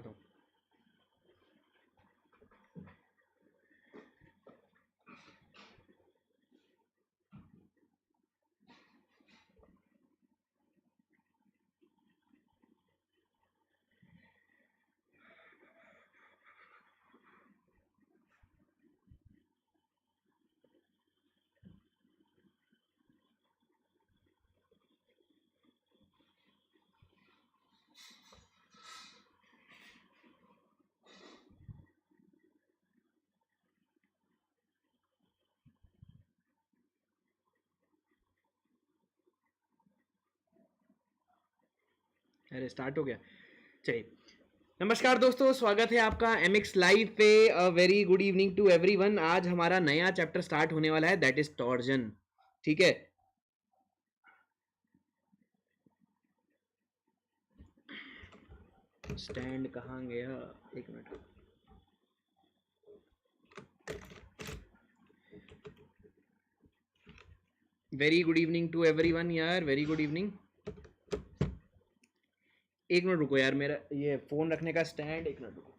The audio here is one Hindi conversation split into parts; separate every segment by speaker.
Speaker 1: आता हूँ। अरे स्टार्ट हो गया, चलिए। नमस्कार दोस्तों, स्वागत है आपका MX लाइव पे। Very good evening to everyone. आज हमारा नया चैप्टर स्टार्ट होने वाला है, दैट इज टॉर्जन। ठीक है, स्टैंड कहाँ गया, एक minute. Very good evening to everyone यार, वेरी गुड इवनिंग। एक मिनट रुको यार, मेरा ये फोन रखने का स्टैंड, एक मिनट रुको।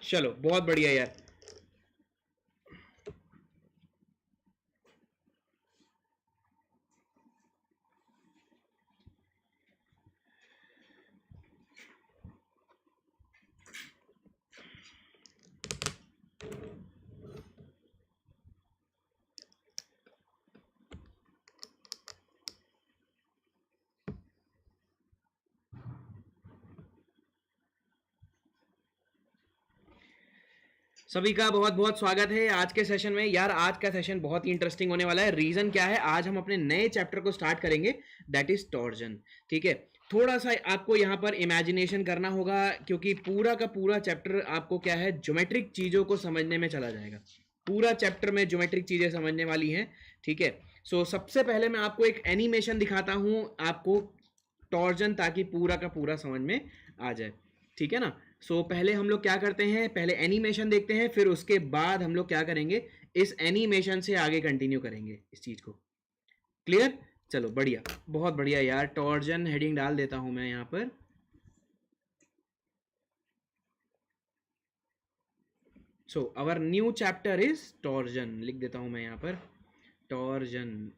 Speaker 1: चलो बहुत बढ़िया यार। सभी का बहुत बहुत स्वागत है आज के सेशन में। यार आज का सेशन बहुत ही इंटरेस्टिंग होने वाला है। रीजन क्या है, आज हम अपने नए चैप्टर को स्टार्ट करेंगे, दैट इज टॉर्जन। ठीक है, थोड़ा सा आपको यहाँ पर इमेजिनेशन करना होगा, क्योंकि पूरा का पूरा चैप्टर आपको क्या है, ज्योमेट्रिक चीजों को समझने में चला जाएगा। पूरा चैप्टर में ज्योमेट्रिक चीजें समझने वाली हैं। ठीक है, सो सबसे पहले मैं आपको एक एनिमेशन दिखाता हूँ आपको टॉर्जन, ताकि पूरा का पूरा समझ में आ जाए। ठीक है ना। सो पहले हम लोग क्या करते हैं, पहले एनिमेशन देखते हैं, फिर उसके बाद हम लोग क्या करेंगे, इस एनिमेशन से आगे कंटिन्यू करेंगे इस चीज को। क्लियर, चलो बढ़िया, बहुत बढ़िया यार। टॉर्जन हेडिंग डाल देता हूं मैं यहां पर। So our new chapter is torsion, लिख देता हूं मैं यहां पर, टॉर्जन।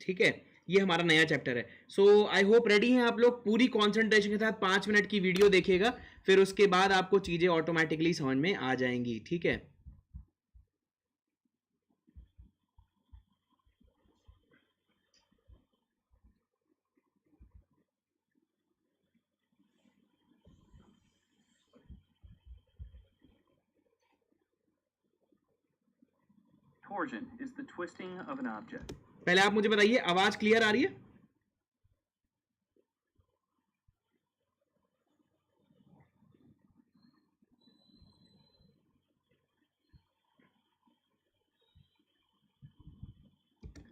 Speaker 1: ठीक है, ये हमारा नया चैप्टर है। सो आई होप रेडी हैं आप लोग। पूरी कॉन्सेंट्रेशन के साथ 5 मिनट की वीडियो देखिएगा, फिर उसके बाद आपको चीजें ऑटोमेटिकली समझ में आ जाएंगी। ठीक है,
Speaker 2: Torsion is the twisting of an object.
Speaker 1: पहले आप मुझे बताइए, आवाज क्लियर आ रही है?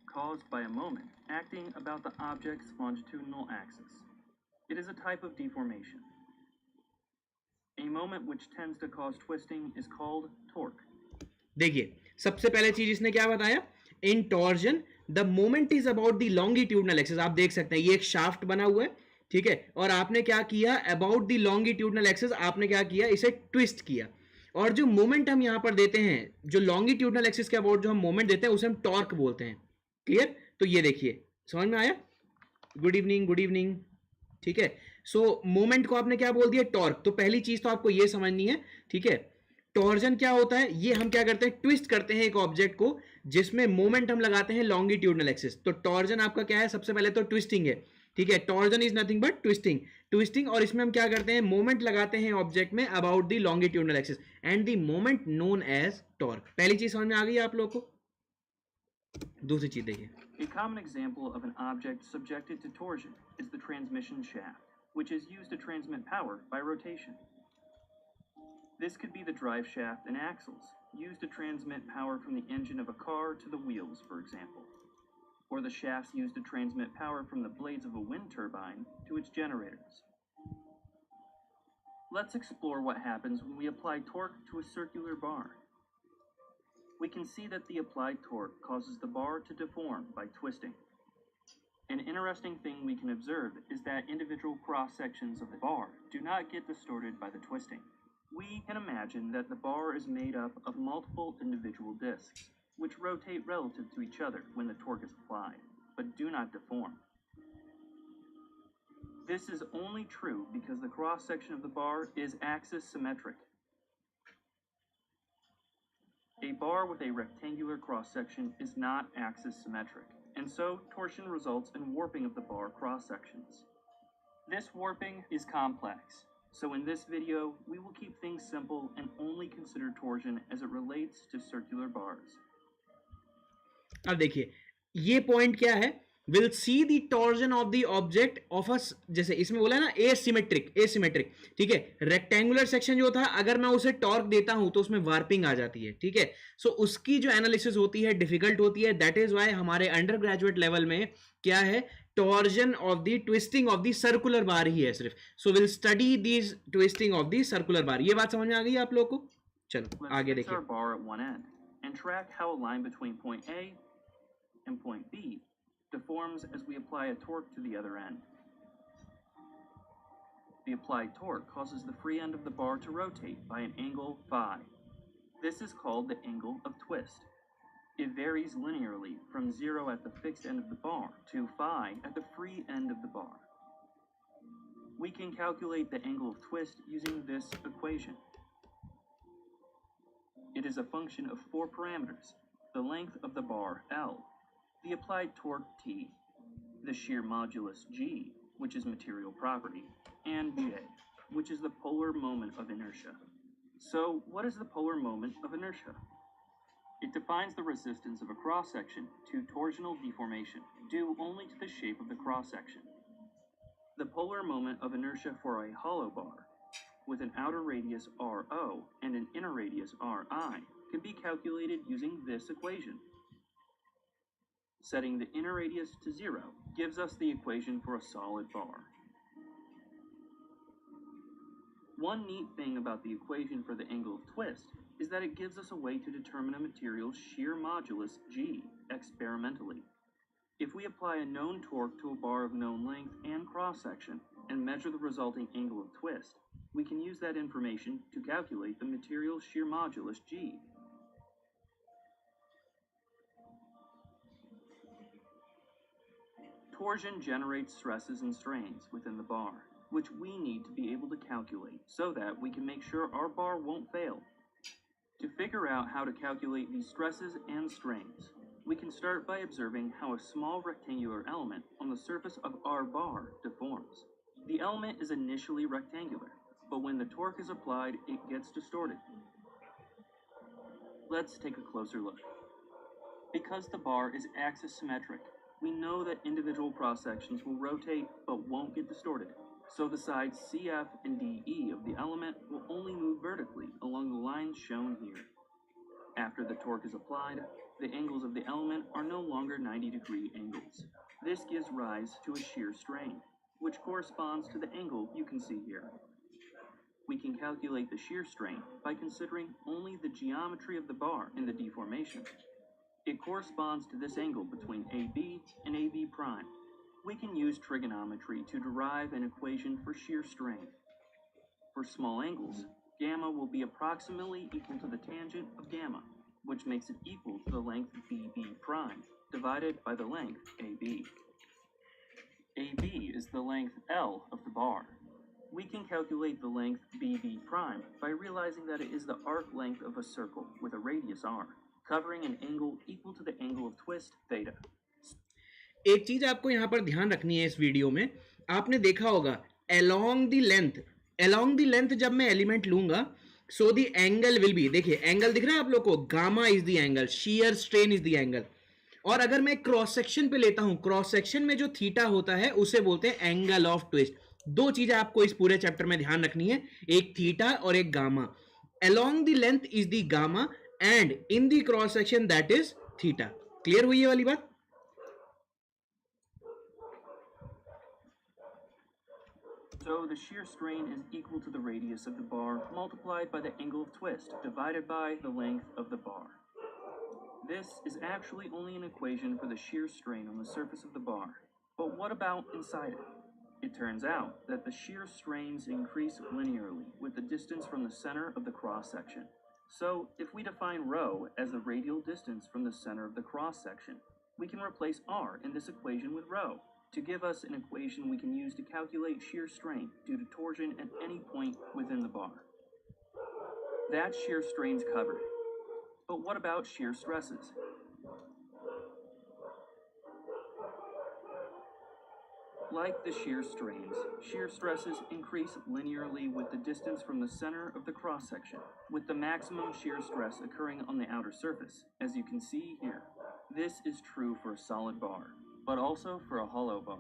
Speaker 2: Caused by a moment acting about the object's longitudinal axis. It is a type of deformation. A moment which tends to cause twisting is called torque.
Speaker 1: देखिए, सबसे पहले चीज इसने क्या बताया, in torsion the moment is about the longitudinal axis. आप देख सकते हैं ये एक शाफ्ट बना हुआ है। ठीक है, और आपने क्या किया, अबाउट द लॉन्गिट्यूडनल एक्सिस आपने क्या किया, इसे ट्विस्ट किया। और जो मोमेंट हम यहां पर देते हैं, जो लॉन्गिट्यूडनल एक्सिस के अबाउट जो हम मोमेंट देते हैं, उसे हम टॉर्क बोलते हैं। क्लियर, तो ये देखिए, समझ में आया? Good evening, good evening. ठीक है, सो मोमेंट को आपने क्या बोल दिया, टॉर्क। तो पहली चीज तो आपको ये समझनी है। ठीक है, टॉर्जन क्या होता है, ये हम क्या करते हैं, ट्विस्ट करते हैं एक ऑब्जेक्ट को, जिसमें मोमेंट हम लगाते हैं लॉन्गिट्यूडनल एक्सिस। तो टॉर्जन आपका क्या है, सबसे पहले तो ट्विस्टिंग है। ठीक है, torsion is nothing but twisting, twisting. और इसमें हम क्या करते हैं, मोमेंट लगाते हैं ऑब्जेक्ट में about the longitudinal axis and the moment known as torque. पहली चीज समझ में आ गई आप लोग को? दूसरी चीज देखिए,
Speaker 2: A common example of an object subjected to torsion is the transmission shaft, which is used to transmit power by rotation. This could be the drive shaft and axles, used to transmit power from the engine of a car to the wheels, for example. Or the shafts used to transmit power from the blades of a wind turbine to its generators. Let's explore what happens when we apply torque to a circular bar. we can see that the applied torque causes the bar to deform by twisting. An interesting thing we can observe is that individual cross-sections of the bar do not get distorted by the twisting. We can imagine that the bar is made up of multiple individual discs, which rotate relative to each other when the torque is applied, but do not deform. This is only true because the cross-section of the bar is axis symmetric. A bar with a rectangular cross-section is not axis symmetric, and so torsion results in warping of the bar cross-sections. This warping is complex, so in this video, we will keep things simple and only consider torsion as it relates to circular bars.
Speaker 1: अब देखिए ये पॉइंट क्या है, will see the torsion of the object of us, जैसे इसमें बोला है ना एसिमेट्रिक, ठीक है। रेक्टेंगुलर सेक्शन जो था, अगर मैं उसे टॉर्क देता हूं तो उसमें वार्पिंग आ जाती है, ठीक है। सो उसकी जो एनालिसिस होती है डिफिकल्ट होती है, दैट इज वाई हमारे अंडर ग्रेजुएट लेवल में क्या है, torsion of the twisting of the circular bar ही है सिर्फ। So will study this twisting of the circular bar. ये बात समझ में आ गई आप लोग को? चलो आगे देखिए।
Speaker 2: Let's fix our bar at one end and track how a line between point A and point B deforms as we apply a torque to the other end. The applied torque causes the free end of the bar to rotate by an angle phi. This is called the angle of twist. It varies linearly from 0 at the fixed end of the bar to phi at the free end of the bar. We can calculate the angle of twist using this equation. It is a function of 4 parameters: the length of the bar, L, the applied torque, T, the shear modulus, G, which is material property, and J, which is the polar moment of inertia. So, what is the polar moment of inertia? It defines the resistance of a cross-section to torsional deformation, due only to the shape of the cross-section. The polar moment of inertia for a hollow bar, with an outer radius RO and an inner radius RI, can be calculated using this equation. Setting the inner radius to 0 gives us the equation for a solid bar. One neat thing about the equation for the angle of twist is that it gives us a way to determine a material's shear modulus, G, experimentally. If we apply a known torque to a bar of known length and cross-section and measure the resulting angle of twist, we can use that information to calculate the material's shear modulus, G. Torsion generates stresses and strains within the bar, which we need to be able to calculate so that we can make sure our bar won't fail. To figure out how to calculate these stresses and strains, we can start by observing how a small rectangular element on the surface of our bar deforms. The element is initially rectangular, but when the torque is applied, it gets distorted. Let's take a closer look. Because the bar is axis symmetric, we know that individual cross-sections will rotate but won't get distorted, so the sides CF and DE of the element will only move vertically along the lines shown here. After the torque is applied, the angles of the element are no longer 90-degree angles. This gives rise to a shear strain, which corresponds to the angle you can see here. We can calculate the shear strain by considering only the geometry of the bar in the deformation. It corresponds to this angle between AB and AB prime. We can use trigonometry to derive an equation for shear strain. For small angles, gamma will be approximately equal to the tangent of gamma, which makes it equal to the length BB prime divided by the length AB. AB is the length L of the bar. We can calculate the length BB prime by realizing that it is the arc length of a circle with a radius r, covering an angle equal to the angle of twist theta.
Speaker 1: एक चीज आपको यहां पर ध्यान रखनी है इस वीडियो में, आपने देखा होगा along the length जब मैं एलिमेंट लूंगा, so the angle will be, देखिए एंगल दिख रहा है आप लोग को, gamma is the angle, shear strain is the angle. और अगर मैं क्रॉस सेक्शन पे लेता हूं, क्रॉस सेक्शन में जो थीटा होता है उसे बोलते हैं एंगल ऑफ ट्विस्ट। दो चीजें आपको इस पूरे चैप्टर में ध्यान रखनी है, एक थीटा और एक gamma. along the length is the gamma and in the cross section that is theta। Clear हुई ये वाली बात?
Speaker 2: So the shear strain is equal to the radius of the bar multiplied by the angle of twist divided by the length of the bar. This is actually only an equation for the shear strain on the surface of the bar. But what about inside it? It turns out that the shear strains increase linearly with the distance from the center of the cross-section. So, if we define rho as the radial distance from the center of the cross-section, we can replace r in this equation with rho to give us an equation we can use to calculate shear strain due to torsion at any point within the bar. That's shear strains covered. But what about shear stresses? Like the shear strains, shear stresses increase linearly with the distance from the center of the cross-section, with the maximum shear stress occurring on the outer surface, as you can see here. This is true for a solid bar, but also for a hollow bar.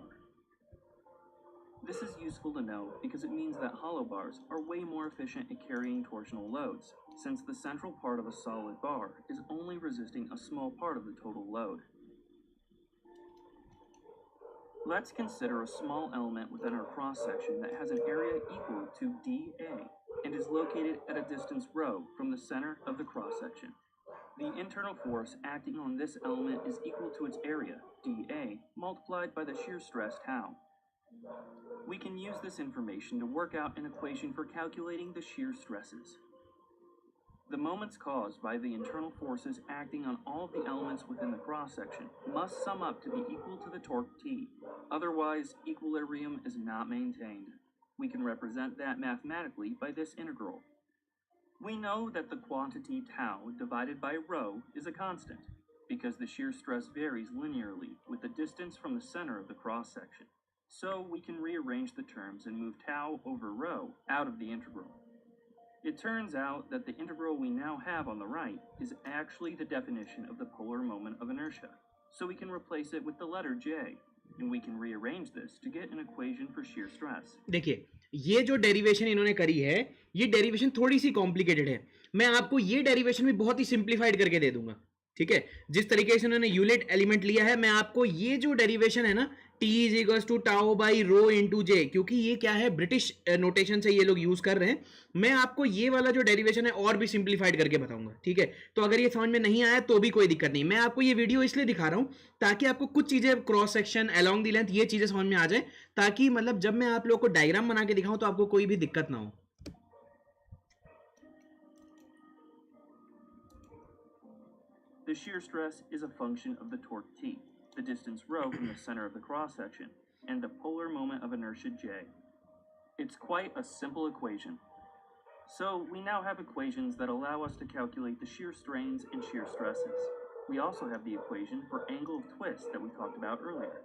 Speaker 2: This is useful to know because it means that hollow bars are way more efficient at carrying torsional loads, since the central part of a solid bar is only resisting a small part of the total load. Let's consider a small element within our cross-section that has an area equal to dA and is located at a distance rho from the center of the cross-section. The internal force acting on this element is equal to its area, dA, multiplied by the shear stress tau. We can use this information to work out an equation for calculating the shear stresses. The moments caused by the internal forces acting on all of the elements within the cross-section must sum up to be equal to the torque T. Otherwise, equilibrium is not maintained. We can represent that mathematically by this integral. We know that the quantity tau divided by rho is a constant, because the shear stress varies linearly with the distance from the center of the cross-section. So we can rearrange the terms and move tau over rho out of the integral. It turns out that the integral we now have on the right is actually the definition of the polar moment of inertia, so we can replace it with the letter J, and we can rearrange this to get an equation for shear stress.
Speaker 1: देखिए, ये जो डेरिवेशन इन्होंने करी है, ये डेरिवेशन थोड़ी सी कॉम्प्लिकेटेड है. मैं आपको ये डेरिवेशन भी बहुत ही सिंप्लीफाइड करके दे दूंगा. ठीक है, जिस तरीके से उन्होंने यूनिट एलिमेंट लिया है, मैं आपको ये जो डेरिवेशन है ना, T is equals to tau by rho into J, क्योंकि ये क्या है, ब्रिटिश नोटेशन से ये लोग यूज कर रहे हैं. मैं आपको ये वाला जो डेरिवेशन है और भी सिंप्लीफाइड करके बताऊंगा. ठीक है, तो अगर ये समझ में नहीं आया तो भी कोई दिक्कत नहीं. मैं आपको ये वीडियो इसलिए दिखा रहा हूं ताकि आपको कुछ चीजें cross section along the length ये चीजें समझ में आ जाए, ताकि मतलब जब मैं आप लोग को डायग्राम बना के दिखाऊं तो आपको कोई भी दिक्कत ना हो.
Speaker 2: The shear stress is a function of the torque T, the distance rho from the center of the cross-section, and the polar moment of inertia J. It's quite a simple equation. So we now have equations that allow us to calculate the shear strains and shear stresses. We also have the equation for angle of twist that we talked about earlier.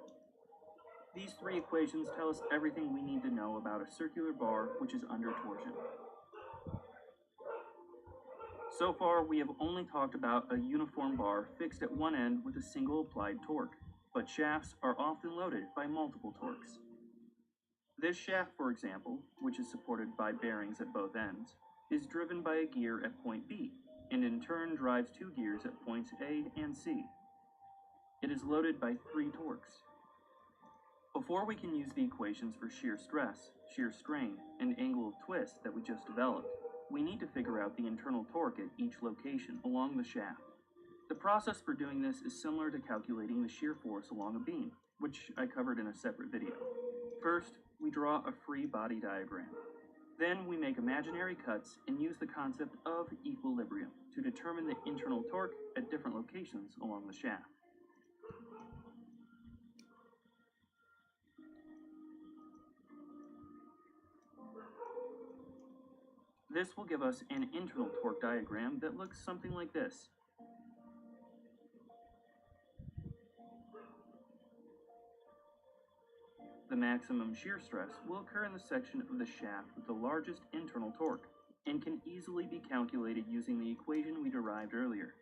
Speaker 2: These three equations tell us everything we need to know about a circular bar which is under torsion. So far, we have only talked about a uniform bar fixed at one end with a single applied torque, but shafts are often loaded by multiple torques. This shaft, for example, which is supported by bearings at both ends, is driven by a gear at point B, and in turn drives two gears at points A and C. It is loaded by 3 torques. Before we can use the equations for shear stress, shear strain, and angle of twist that we just developed, we need to figure out the internal torque at each location along the shaft. The process for doing this is similar to calculating the shear force along a beam, which I covered in a separate video. First, we draw a free body diagram. Then we make imaginary cuts and use the concept of equilibrium to determine the internal torque at different locations along the shaft. This will give us an internal torque diagram that looks something like this. The maximum shear stress will occur in the section of the shaft with the largest internal torque, and can easily be calculated using the equation we derived earlier.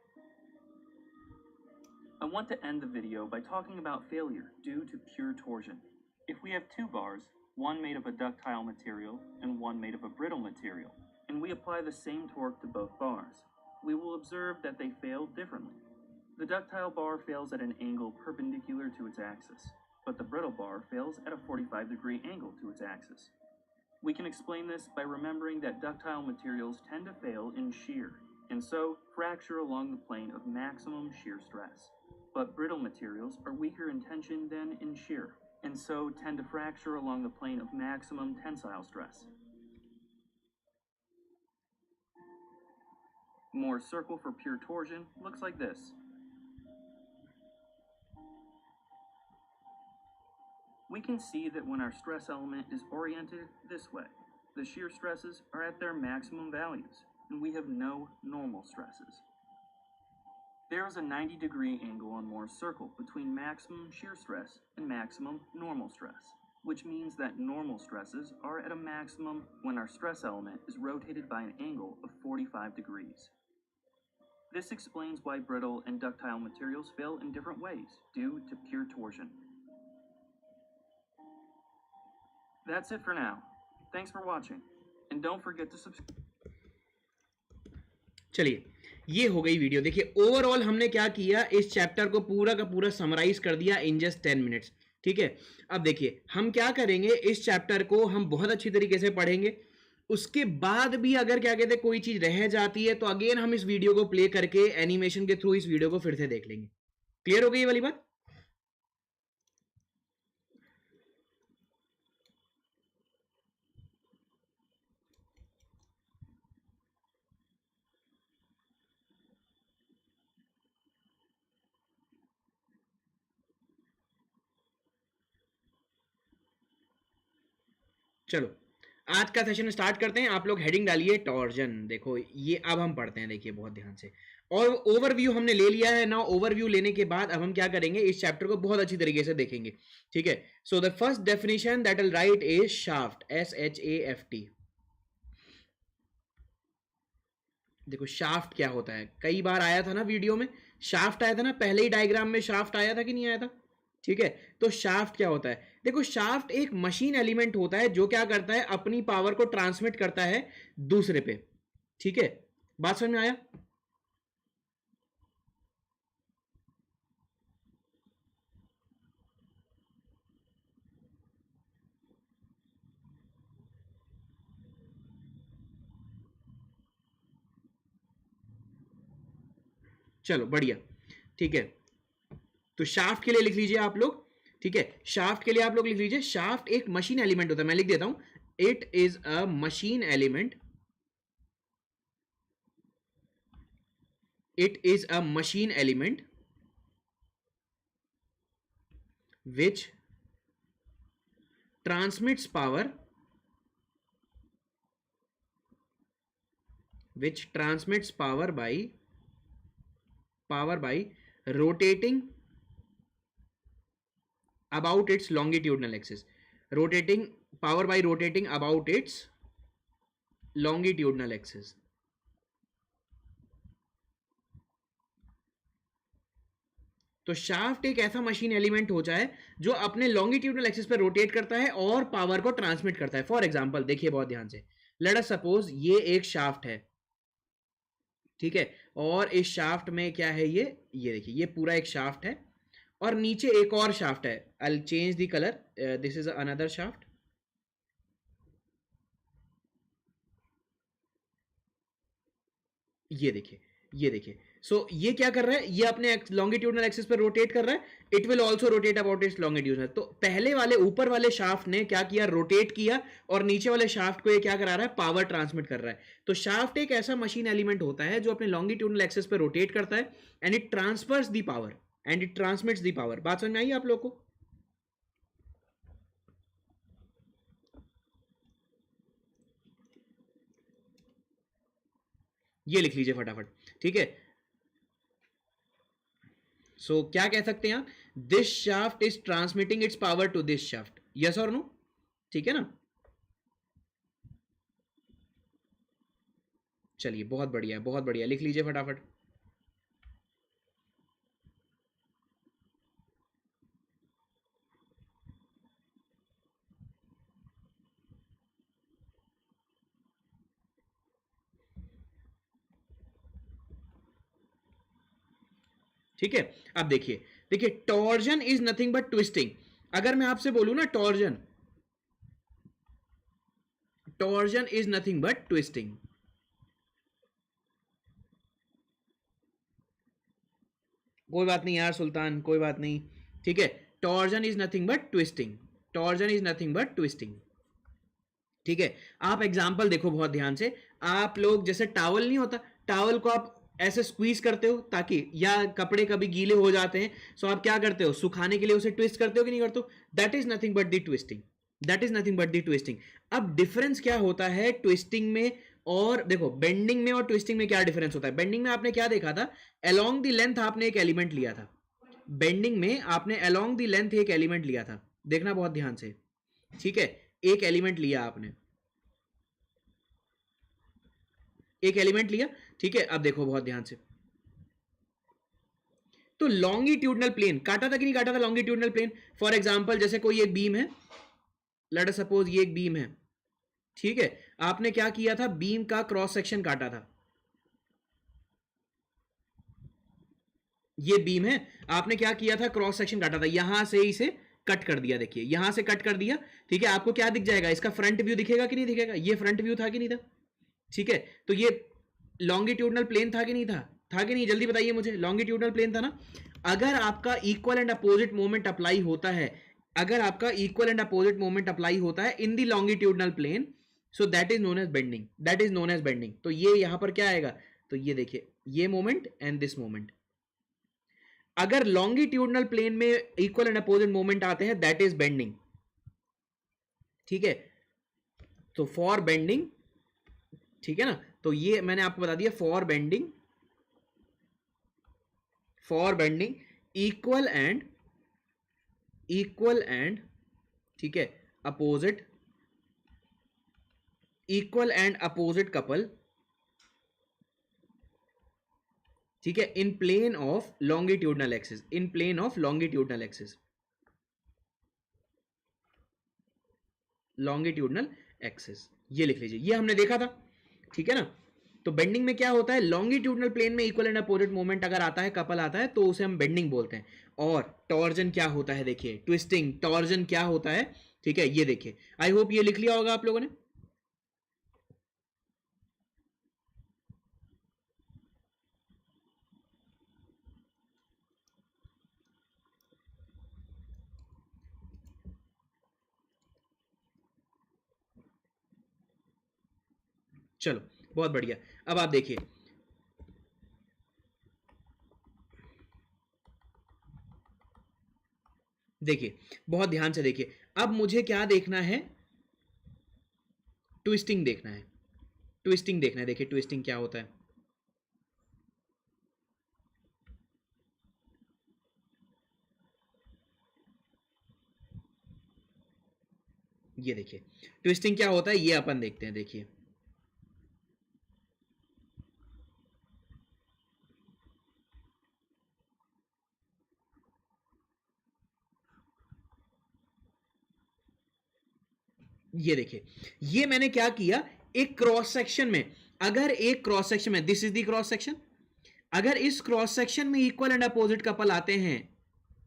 Speaker 2: I want to end the video by talking about failure due to pure torsion. If we have 2 bars, one made of a ductile material and one made of a brittle material, and we apply the same torque to both bars, we will observe that they fail differently. The ductile bar fails at an angle perpendicular to its axis, but the brittle bar fails at a 45-degree angle to its axis. We can explain this by remembering that ductile materials tend to fail in shear, and so fracture along the plane of maximum shear stress. But brittle materials are weaker in tension than in shear, and so tend to fracture along the plane of maximum tensile stress. Moore's circle for pure torsion looks like this. We can see that when our stress element is oriented this way, the shear stresses are at their maximum values, and we have no normal stresses. There is a 90-degree angle on Moore's circle between maximum shear stress and maximum normal stress, which means that normal stresses are at a maximum when our stress element is rotated by an angle of 45 degrees. This explains why brittle and ductile materials fail in different ways due to pure torsion. That's it for now. Thanks for watching, and don't forget to subscribe.
Speaker 1: चलिए, ये हो गई वीडियो. देखिए ओवरऑल हमने क्या किया, इस चैप्टर को पूरा का पूरा समराइज कर दिया इन जस्ट 10 मिनट्स. ठीक है, अब देखिए हम क्या करेंगे, इस चैप्टर को हम बहुत अच्छी तरीके से पढ़ेंगे. उसके बाद भी अगर क्या कहते हैं कोई चीज रह जाती है तो अगेन हम इस वीडियो को प्ले करके एनिमेशन के थ्रू इस वीडियो को फिर से देख लेंगे. क्लियर हो गई ये वाली बात? चलो आज का सेशन स्टार्ट करते हैं. आप लोग हेडिंग डालिए टॉर्जन. देखो ये अब हम पढ़ते हैं, देखिए बहुत ध्यान से. और ओवरव्यू हमने ले लिया है ना. ओवरव्यू लेने के बाद अब हम क्या करेंगे, इस चैप्टर को बहुत अच्छी तरीके से देखेंगे. ठीक है, so the first definition that will write is shaft, SHAFT. देखो शाफ्ट क्या होता है, कई बार आया था ना वीडियो में, शाफ्ट आया था ना, पहले ही डायग्राम में शाफ्ट आया था कि नहीं आया था. ठीक है, तो शाफ्ट क्या होता है. देखो शाफ्ट एक मशीन एलिमेंट होता है जो क्या करता है, अपनी पावर को ट्रांसमिट करता है दूसरे पे. ठीक है, बात समझ में आया? चलो बढ़िया. ठीक है, तो शाफ्ट के लिए लिख लीजिए आप लोग. ठीक है, शाफ्ट के लिए आप लोग लिख लीजिए, शाफ्ट एक मशीन एलिमेंट होता है. मैं लिख देता हूं, it is a machine element. It is a machine element which transmits power, which transmits power by rotating about its longitudinal axis. Rotating power by rotating about its longitudinal axis. तो शाफ्ट एक ऐसा मशीन एलिमेंट होता है जो अपने लॉन्गिट्यूडनल एक्सिस पर रोटेट करता है और पावर को ट्रांसमिट करता है. फॉर एग्जांपल देखिए बहुत ध्यान से, लेट अस सपोज ये एक शाफ्ट है. ठीक है, और इस शाफ्ट में क्या है, ये देखिए ये पूरा एक शाफ्ट है और नीचे एक और शाफ्ट है. I will change the colour, this is another shaft. ये देखिए सो ये क्या कर रहा है, ये अपने लॉन्गिट्यूडनल एक्सिस पर रोटेट कर रहा है. It will also rotate about it's longitudinal. तो पहले वाले ऊपर वाले शाफ्ट ने क्या किया, रोटेट किया, और नीचे वाले शाफ्ट को ये क्या करा रहा है, पावर ट्रांसमिट कर रहा है. तो शाफ्ट एक ऐसा मशीन एलिमेंट होता है जो अपने लॉन्गिट्यूडनल एक्सिस पर रोटेट करता है and it transverse the power and it transmits the power. बात समझ में आई आप लोग को? ये लिख लीजिए फटाफट. ठीक है, सो क्या कह सकते हैं आप, this shaft is transmitting its power to this shaft. Yes और नो? ठीक है ना. चलिए बहुत बढ़िया, बहुत बढ़िया, लिख लीजिए फटाफट. ठीक है, अब देखिए torsion is nothing but twisting. अगर मैं आपसे बोलूं ना torsion is nothing but twisting. कोई बात नहीं यार सुल्तान, कोई बात नहीं, ठीक है। Torsion is nothing but twisting, torsion is nothing but twisting, ठीक है। आप एग्जाम्पल देखो बहुत ध्यान से, आप लोग जैसे टावल नहीं होता, टावल को आप ऐसे स्क्वीज करते हो ताकि, या कपड़े कभी गीले हो जाते हैं, सो आप क्या करते हो, सुखाने के लिए उसे ट्विस्ट करते हो कि नहीं करते हो, that is nothing but the twisting, that is nothing but the twisting. अब डिफरेंस क्या होता है ट्विस्टिंग में, और देखो बेंडिंग में और ट्विस्टिंग में क्या डिफरेंस होता है। बेंडिंग में आपने क्या देखा था, अलोंग द लेंथ आपने एक एलिमेंट लिया था, बेंडिंग में आपने अलोंग द लेंथ एक एलिमेंट लिया था, देखना बहुत ध्यान से, ठीक है। एक एलिमेंट लिया आपने, एक एलिमेंट लिया, ठीक है। अब देखो बहुत ध्यान से, तो लॉन्गिट्यूडनल प्लेन काटा था कि नहीं काटा था, लॉन्गिट्यूडनल प्लेन। फॉर एग्जांपल जैसे कोई एक बीम है, लेट अस सपोज ये एक बीम है, ठीक है। आपने क्या किया था, बीम का क्रॉस सेक्शन काटा था, ये बीम है, आपने क्या किया था, क्रॉस सेक्शन काटा था, यहां से इसे कट कर दिया, देखिए यहां से कट कर दिया, ठीक है। आपको क्या दिख जाएगा, इसका फ्रंट व्यू दिखेगा कि नहीं दिखेगा, ये फ्रंट व्यू था कि नहीं था, ठीक है। तो ये लॉन्गिट्यूडनल प्लेन था कि नहीं था, था कि नहीं, जल्दी बताइए मुझे, लॉन्गिट्यूडनल प्लेन था ना। अगर आपका equal and opposite moment apply होता है, अगर आपका equal and opposite moment apply होता है in the longitudinal plane, so that is known as bending, that is known as bending. तो ये यहां पर क्या आएगा, तो ये देखिए ये मोमेंट एंड दिस मोमेंट, अगर लॉन्गिट्यूडनल प्लेन में इक्वल एंड अपोजिट मोमेंट आते हैं दैट इज बेंडिंग, ठीक है। तो फॉर बेंडिंग, ठीक है ना, तो ये मैंने आपको बता दिया, for bending, for bending equal and ठीक है opposite, equal and opposite couple, ठीक है, in plane of longitudinal axis, in plane of longitudinal axis, longitudinal axis, ये लिख लीजिए, ये हमने देखा था, ठीक है ना। तो बेंडिंग में क्या होता है, लॉन्गिट्यूडनल प्लेन में इक्वल एंड अपोजिट मोमेंट अगर आता है, कपल आता है, तो उसे हम बेंडिंग बोलते हैं। और टॉर्जन क्या होता है, देखिए ट्विस्टिंग, टॉर्जन क्या होता है, ठीक है, ये देखिए, आई होप ये लिख लिया होगा आप लोगों ने। चलो बहुत बढ़िया। अब आप देखिए, देखिए बहुत ध्यान से देखिए, अब मुझे क्या देखना है, ट्विस्टिंग देखना है, ट्विस्टिंग देखना है, देखिए ट्विस्टिंग क्या होता है, ये देखिए ट्विस्टिंग क्या होता है, ये अपन देखते हैं, देखिए ये देखिए, ये मैंने क्या किया, एक क्रॉस सेक्शन में, अगर एक क्रॉस सेक्शन में, this is the cross section, अगर इस क्रॉस सेक्शन में इक्वल एंड अपोजिट कपल आते हैं,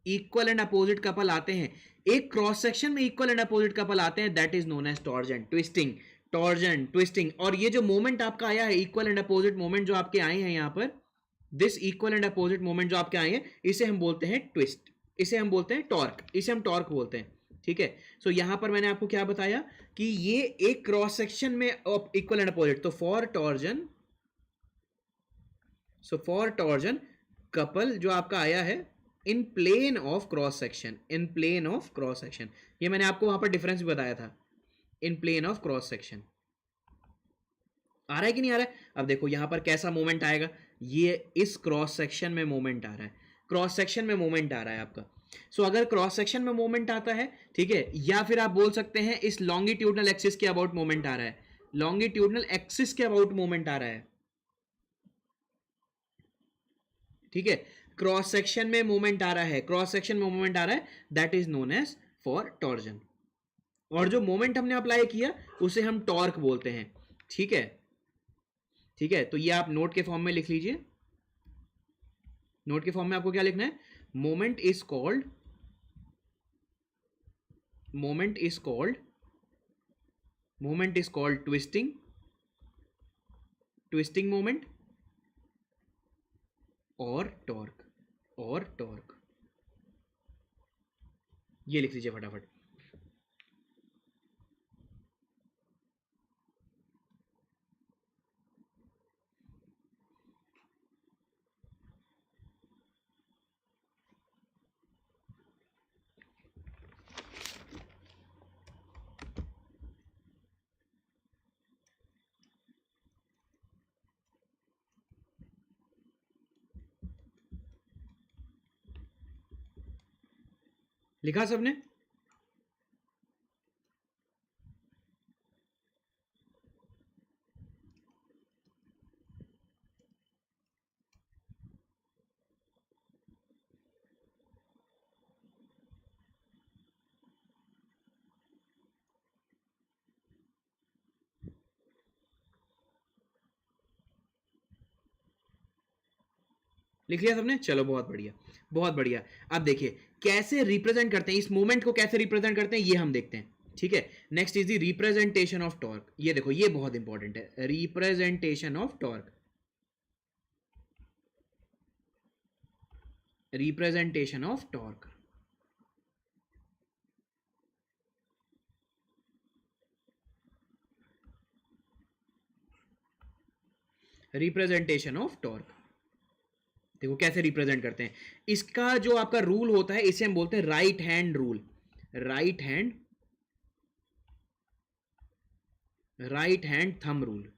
Speaker 1: इक्वल एंड अपोजिट कपल आते हैं, एक क्रॉस सेक्शन में इक्वल एंड अपोजिट कपल आते हैं, that is known as torsion, twisting, torsion twisting. और ये जो मोमेंट आपका आया है, इक्वल एंड अपोजिट मोमेंट जो आपके आए हैं यहां पर, this equal and opposite moment जो आपके आए हैं, इसे हम बोलते हैं ट्विस्ट, इसे हम बोलते हैं टॉर्क, इसे हम टॉर्क बोलते हैं, ठीक है। सो यहां पर मैंने आपको क्या बताया कि ये एक क्रॉस सेक्शन में इक्वल एंड अपोजिट, तो for torsion, so for torsion couple जो आपका आया है in plane of cross section, in plane of cross section, ये मैंने आपको वहां पर डिफरेंस भी बताया था, in plane of cross section, आ रहा है कि नहीं आ रहा है। अब देखो यहां पर कैसा मोमेंट आएगा, ये इस क्रॉस सेक्शन में मोमेंट आ रहा है, क्रॉस सेक्शन में मोमेंट आ रहा है आपका। सो अगर क्रॉस सेक्शन में मोमेंट आता है, ठीक है, या फिर आप बोल सकते हैं इस लॉन्गिट्यूडनल एक्सिस के अबाउट मोमेंट आ रहा है, लॉन्गिट्यूडनल एक्सिस के अबाउट मोमेंट आ रहा है, ठीक है, क्रॉस सेक्शन में मोमेंट आ रहा है, क्रॉस सेक्शन में मोमेंट आ रहा है, that is known as for torsion. और जो मोमेंट हमने अप्लाई किया उसे हम टॉर्क बोलते हैं, ठीक है, ठीक है। तो ये आप नोट के फॉर्म में लिख लीजिए, नोट के फॉर्म में आपको क्या लिखना है, moment is called, moment is called, moment is called twisting, twisting moment और टॉर्क, और टॉर्क, ये लिख लीजिए फटाफट। लिखा सबने? लिख लिया सबने? चलो बहुत बढ़िया, बहुत बढ़िया। अब देखिए कैसे रिप्रेजेंट करते हैं इस मोमेंट को, कैसे रिप्रेजेंट करते हैं ये हम देखते हैं, ठीक है। Next is the representation of torque. ये देखो ये बहुत इंपॉर्टेंट है, representation of torque, representation of torque. Representation of torque, देखो कैसे रिप्रेजेंट करते हैं। इसका जो आपका रूल होता है इसे हम बोलते हैं right hand rule, right hand, right hand thumb rule,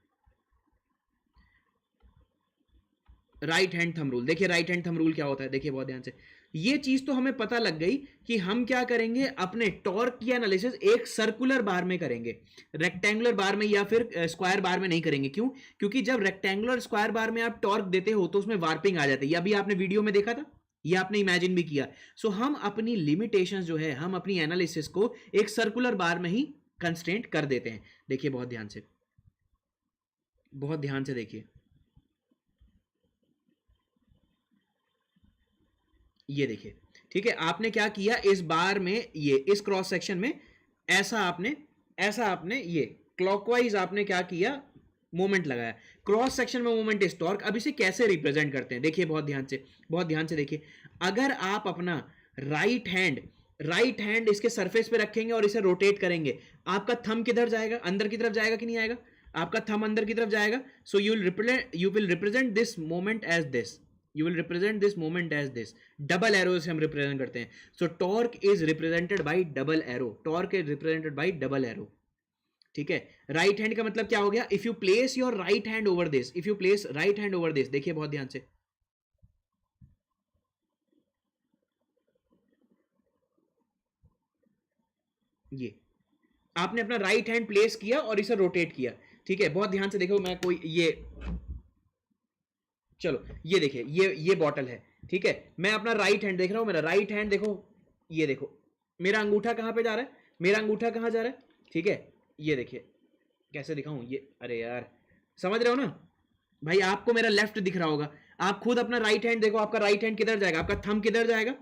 Speaker 1: right hand thumb rule. देखिए राइट हैंड थंब रूल क्या होता है, देखिए बहुत ध्यान से। ये चीज तो हमें पता लग गई कि हम क्या करेंगे, अपने टॉर्क की एनालिसिस एक सर्कुलर बार में करेंगे, रेक्टेंगुलर बार में या फिर स्क्वायर बार में नहीं करेंगे। क्यों? क्योंकि जब रेक्टेंगुलर स्क्वायर बार में आप टॉर्क देते हो तो उसमें वार्पिंग आ जाती है, ये अभी आपने वीडियो में देखा था, ये आपने इमेजिन भी किया। सो हम अपनी लिमिटेशंस जो है, हम अपनी एनालिसिस को एक सर्कुलर बार में ही कंस्ट्रेंट कर देते हैं। देखिए बहुत ध्यान से, बहुत ध्यान से देखिए, ये देखिए, ठीक है। आपने क्या किया इस बार में, ये इस क्रॉस सेक्शन में ऐसा आपने ये क्लॉकवाइज आपने क्या किया, मोमेंट लगाया। क्रॉस सेक्शन में मोमेंट इज टॉर्क। अब इसे कैसे रिप्रेजेंट करते हैं, देखिए बहुत ध्यान से, बहुत ध्यान से देखिए। अगर आप अपना राइट हैंड इसके सरफेस पे रखेंगे और इसे रोटेट करेंगे, आपका थंब किधर जाएगा, अंदर की तरफ जाएगा कि नहीं आएगा? आपका थंब अंदर की तरफ जाएगा। So you will represent this moment as this, you will represent this moment as this, double arrow से हम represent करते हैं। so torque is represented by double arrow, torque is represented by double arrow, ठीक है। राइट हैंड का मतलब क्या हो गया, if you place your right hand over this, if you place right hand over this, देखिए बहुत ध्यान से, ये आपने अपना राइट हैंड प्लेस किया और इसे रोटेट किया, ठीक है। बहुत ध्यान से देखो, मैं कोई ये, चलो ये देखिए, ये बॉटल है, ठीक है। मैं अपना राइट हैंड देख रहा हूं, मेरा राइट हैंड देखो, ये देखो मेरा अंगूठा कहां पे जा रहा है, मेरा अंगूठा कहां जा रहा है, ठीक है। ये देखिए कैसे दिखाऊं ये, अरे यार समझ रहे हो ना भाई, आपको मेरा लेफ्ट दिख रहा होगा, आप खुद अपना राइट हैंड देखो, आपका राइट हैंड किधर जाएगा, आपका थंब किधर जाएगा,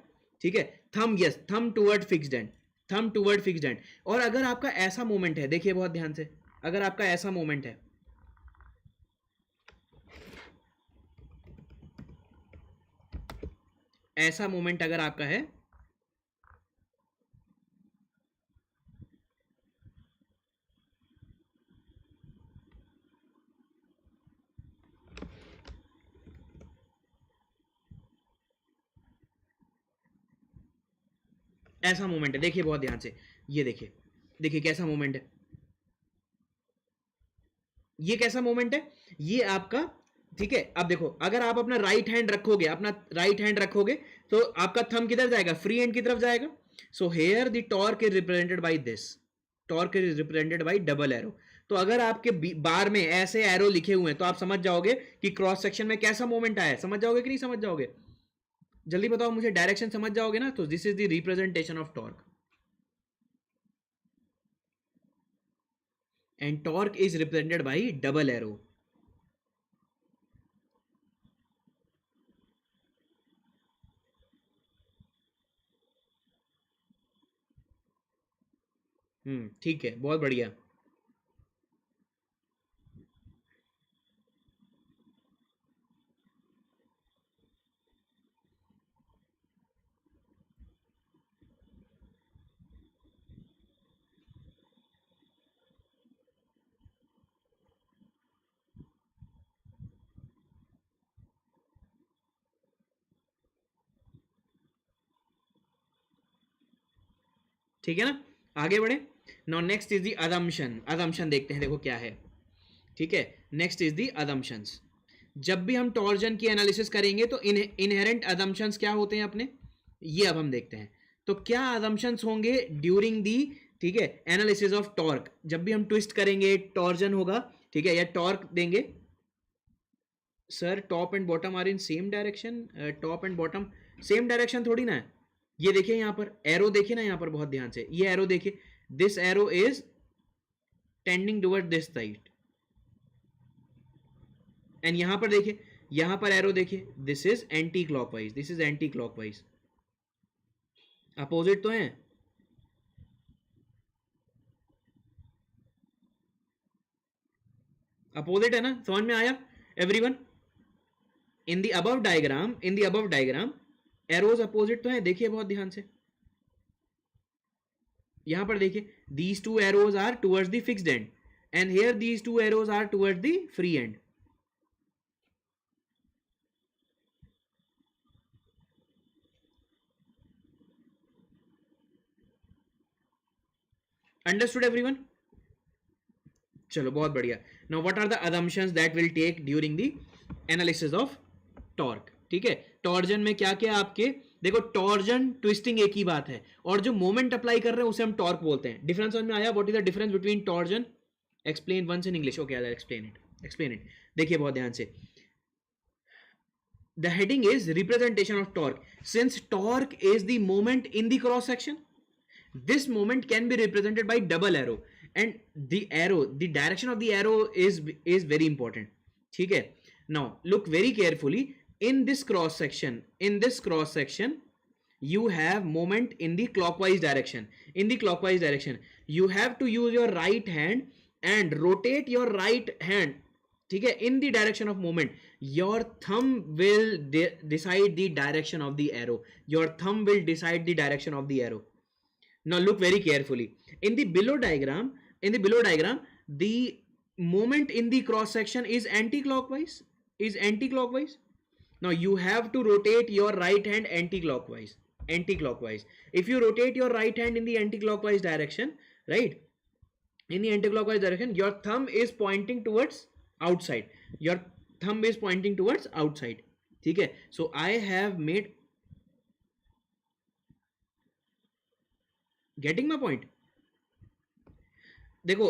Speaker 1: ठीक है। Thumb, yes, thumb toward fixed hand, thumb toward fixed hand. और अगर आपका ऐसा मोमेंट है, देखिए बहुत ध्यान से, अगर आपका ऐसा मोमेंट है, ऐसा मोमेंट अगर आपका है, ऐसा मोमेंट है, देखिए बहुत ध्यान से, ये देखिए, देखिए कैसा मोमेंट है, ये कैसा मोमेंट है, ये आपका, ठीक है। अब देखो अगर आप अपना राइट हैंड रखोगे, अपना राइट हैंड रखोगे तो आपका थंब किधर जाएगा, फ्री हैंड की तरफ जाएगा। So here the torque is represented by this, torque is represented by double arrow. तो अगर आपके बार में ऐसे एरो लिखे हुए हैं तो आप समझ जाओगे कि क्रॉस सेक्शन में कैसा मोमेंट आया है, समझ जाओगे कि नहीं समझ जाओगे, जल्दी बताओ मुझे, डायरेक्शन समझ जाओगे ना। तो this is the representation of torque, and torque is represented by double arrow. ठीक है, बहुत बढ़िया। ठीक है ना, आगे बढ़े। Now next is the assumption, assumption देखते हैं, देखो क्या है, ठीक है। Next is the assumptions. जब भी हम टॉर्जन की एनालिसिस करेंगे तो इनहेरेंट अजम्पशंस क्या होते हैं अपने, ये अब हम देखते हैं। तो क्या अजम्पशंस होंगे ड्यूरिंग दी, ठीक है, एनालिसिस ऑफ टॉर्क। जब भी हम ट्विस्ट करेंगे टॉर्जन होगा, ठीक है, या टॉर्क देंगे। Sir top and bottom are in same direction, top and bottom same direction थोड़ी ना है। ये देखिए यहाँ पर एरो देखिए ना, यहाँ पर बहुत ध्यान से, ये एरो देखिए, this arrow is tending toward this side, and यहां पर देखिए, यहां पर एरो देखिए, this is anticlockwise, this is anticlockwise, opposite तो है। अपोजिट है ना, समझ में आया everyone. In the above diagram, in the above diagram arrows opposite तो है, देखिए बहुत ध्यान से। यहां पर देखिए, these two arrows are towards the fixed end, and here these two arrows are towards the free end. Understood everyone, चलो बहुत बढ़िया। Now what are the assumptions that will take during the analysis of torque, ठीक है। टॉर्जन में क्या क्या आपके, देखो टॉर्जन ट्विस्टिंग एक ही बात है, और जो मोमेंट अप्लाई कर रहे हैं उसे हम टॉर्क बोलते हैं। डिफरेंस समझ में आया, what is the difference between torsion, explain once in English, okay I will explain it, explain it. देखिए बहुत ध्यान से, the heading is representation of torque. Since torque is the moment in the cross section, this moment can be represented by double arrow, and the arrow, the direction of the arrow is very important, ठीक है। Now look very carefully, in this cross section, in this cross section you have moment in the clockwise direction, in the clockwise direction you have to use your right hand and rotate your right hand, ठीक है, in the direction of movement. Your thumb will decide the direction of the arrow, your thumb will decide the direction of the arrow. Now look very carefully, in the below diagram, in the below diagram the moment in the cross section is anti-clockwise, is anti-clockwise. Now you have to rotate your right hand anti-clockwise, anti-clockwise. If you rotate your right hand in the anti-clockwise direction, right, in the anti-clockwise direction your thumb is pointing towards outside, your thumb is pointing towards outside, ठीक है। So I have made, getting my point, देखो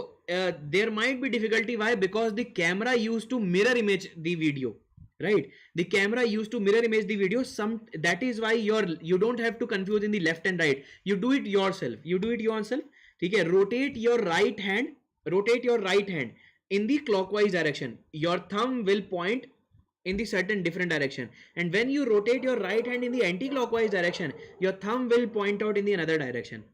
Speaker 1: there might be difficulty, why, because the camera used to mirror image the video, right, the camera used to mirror image the video, some, that is why you don't have to confuse in the left and right, you do it yourself, you do it yourself, ठीक है। rotate your right hand, rotate your right hand in the clockwise direction, your thumb will point in the certain different direction, and when you rotate your right hand in the anti-clockwise direction your thumb will point out in the another direction.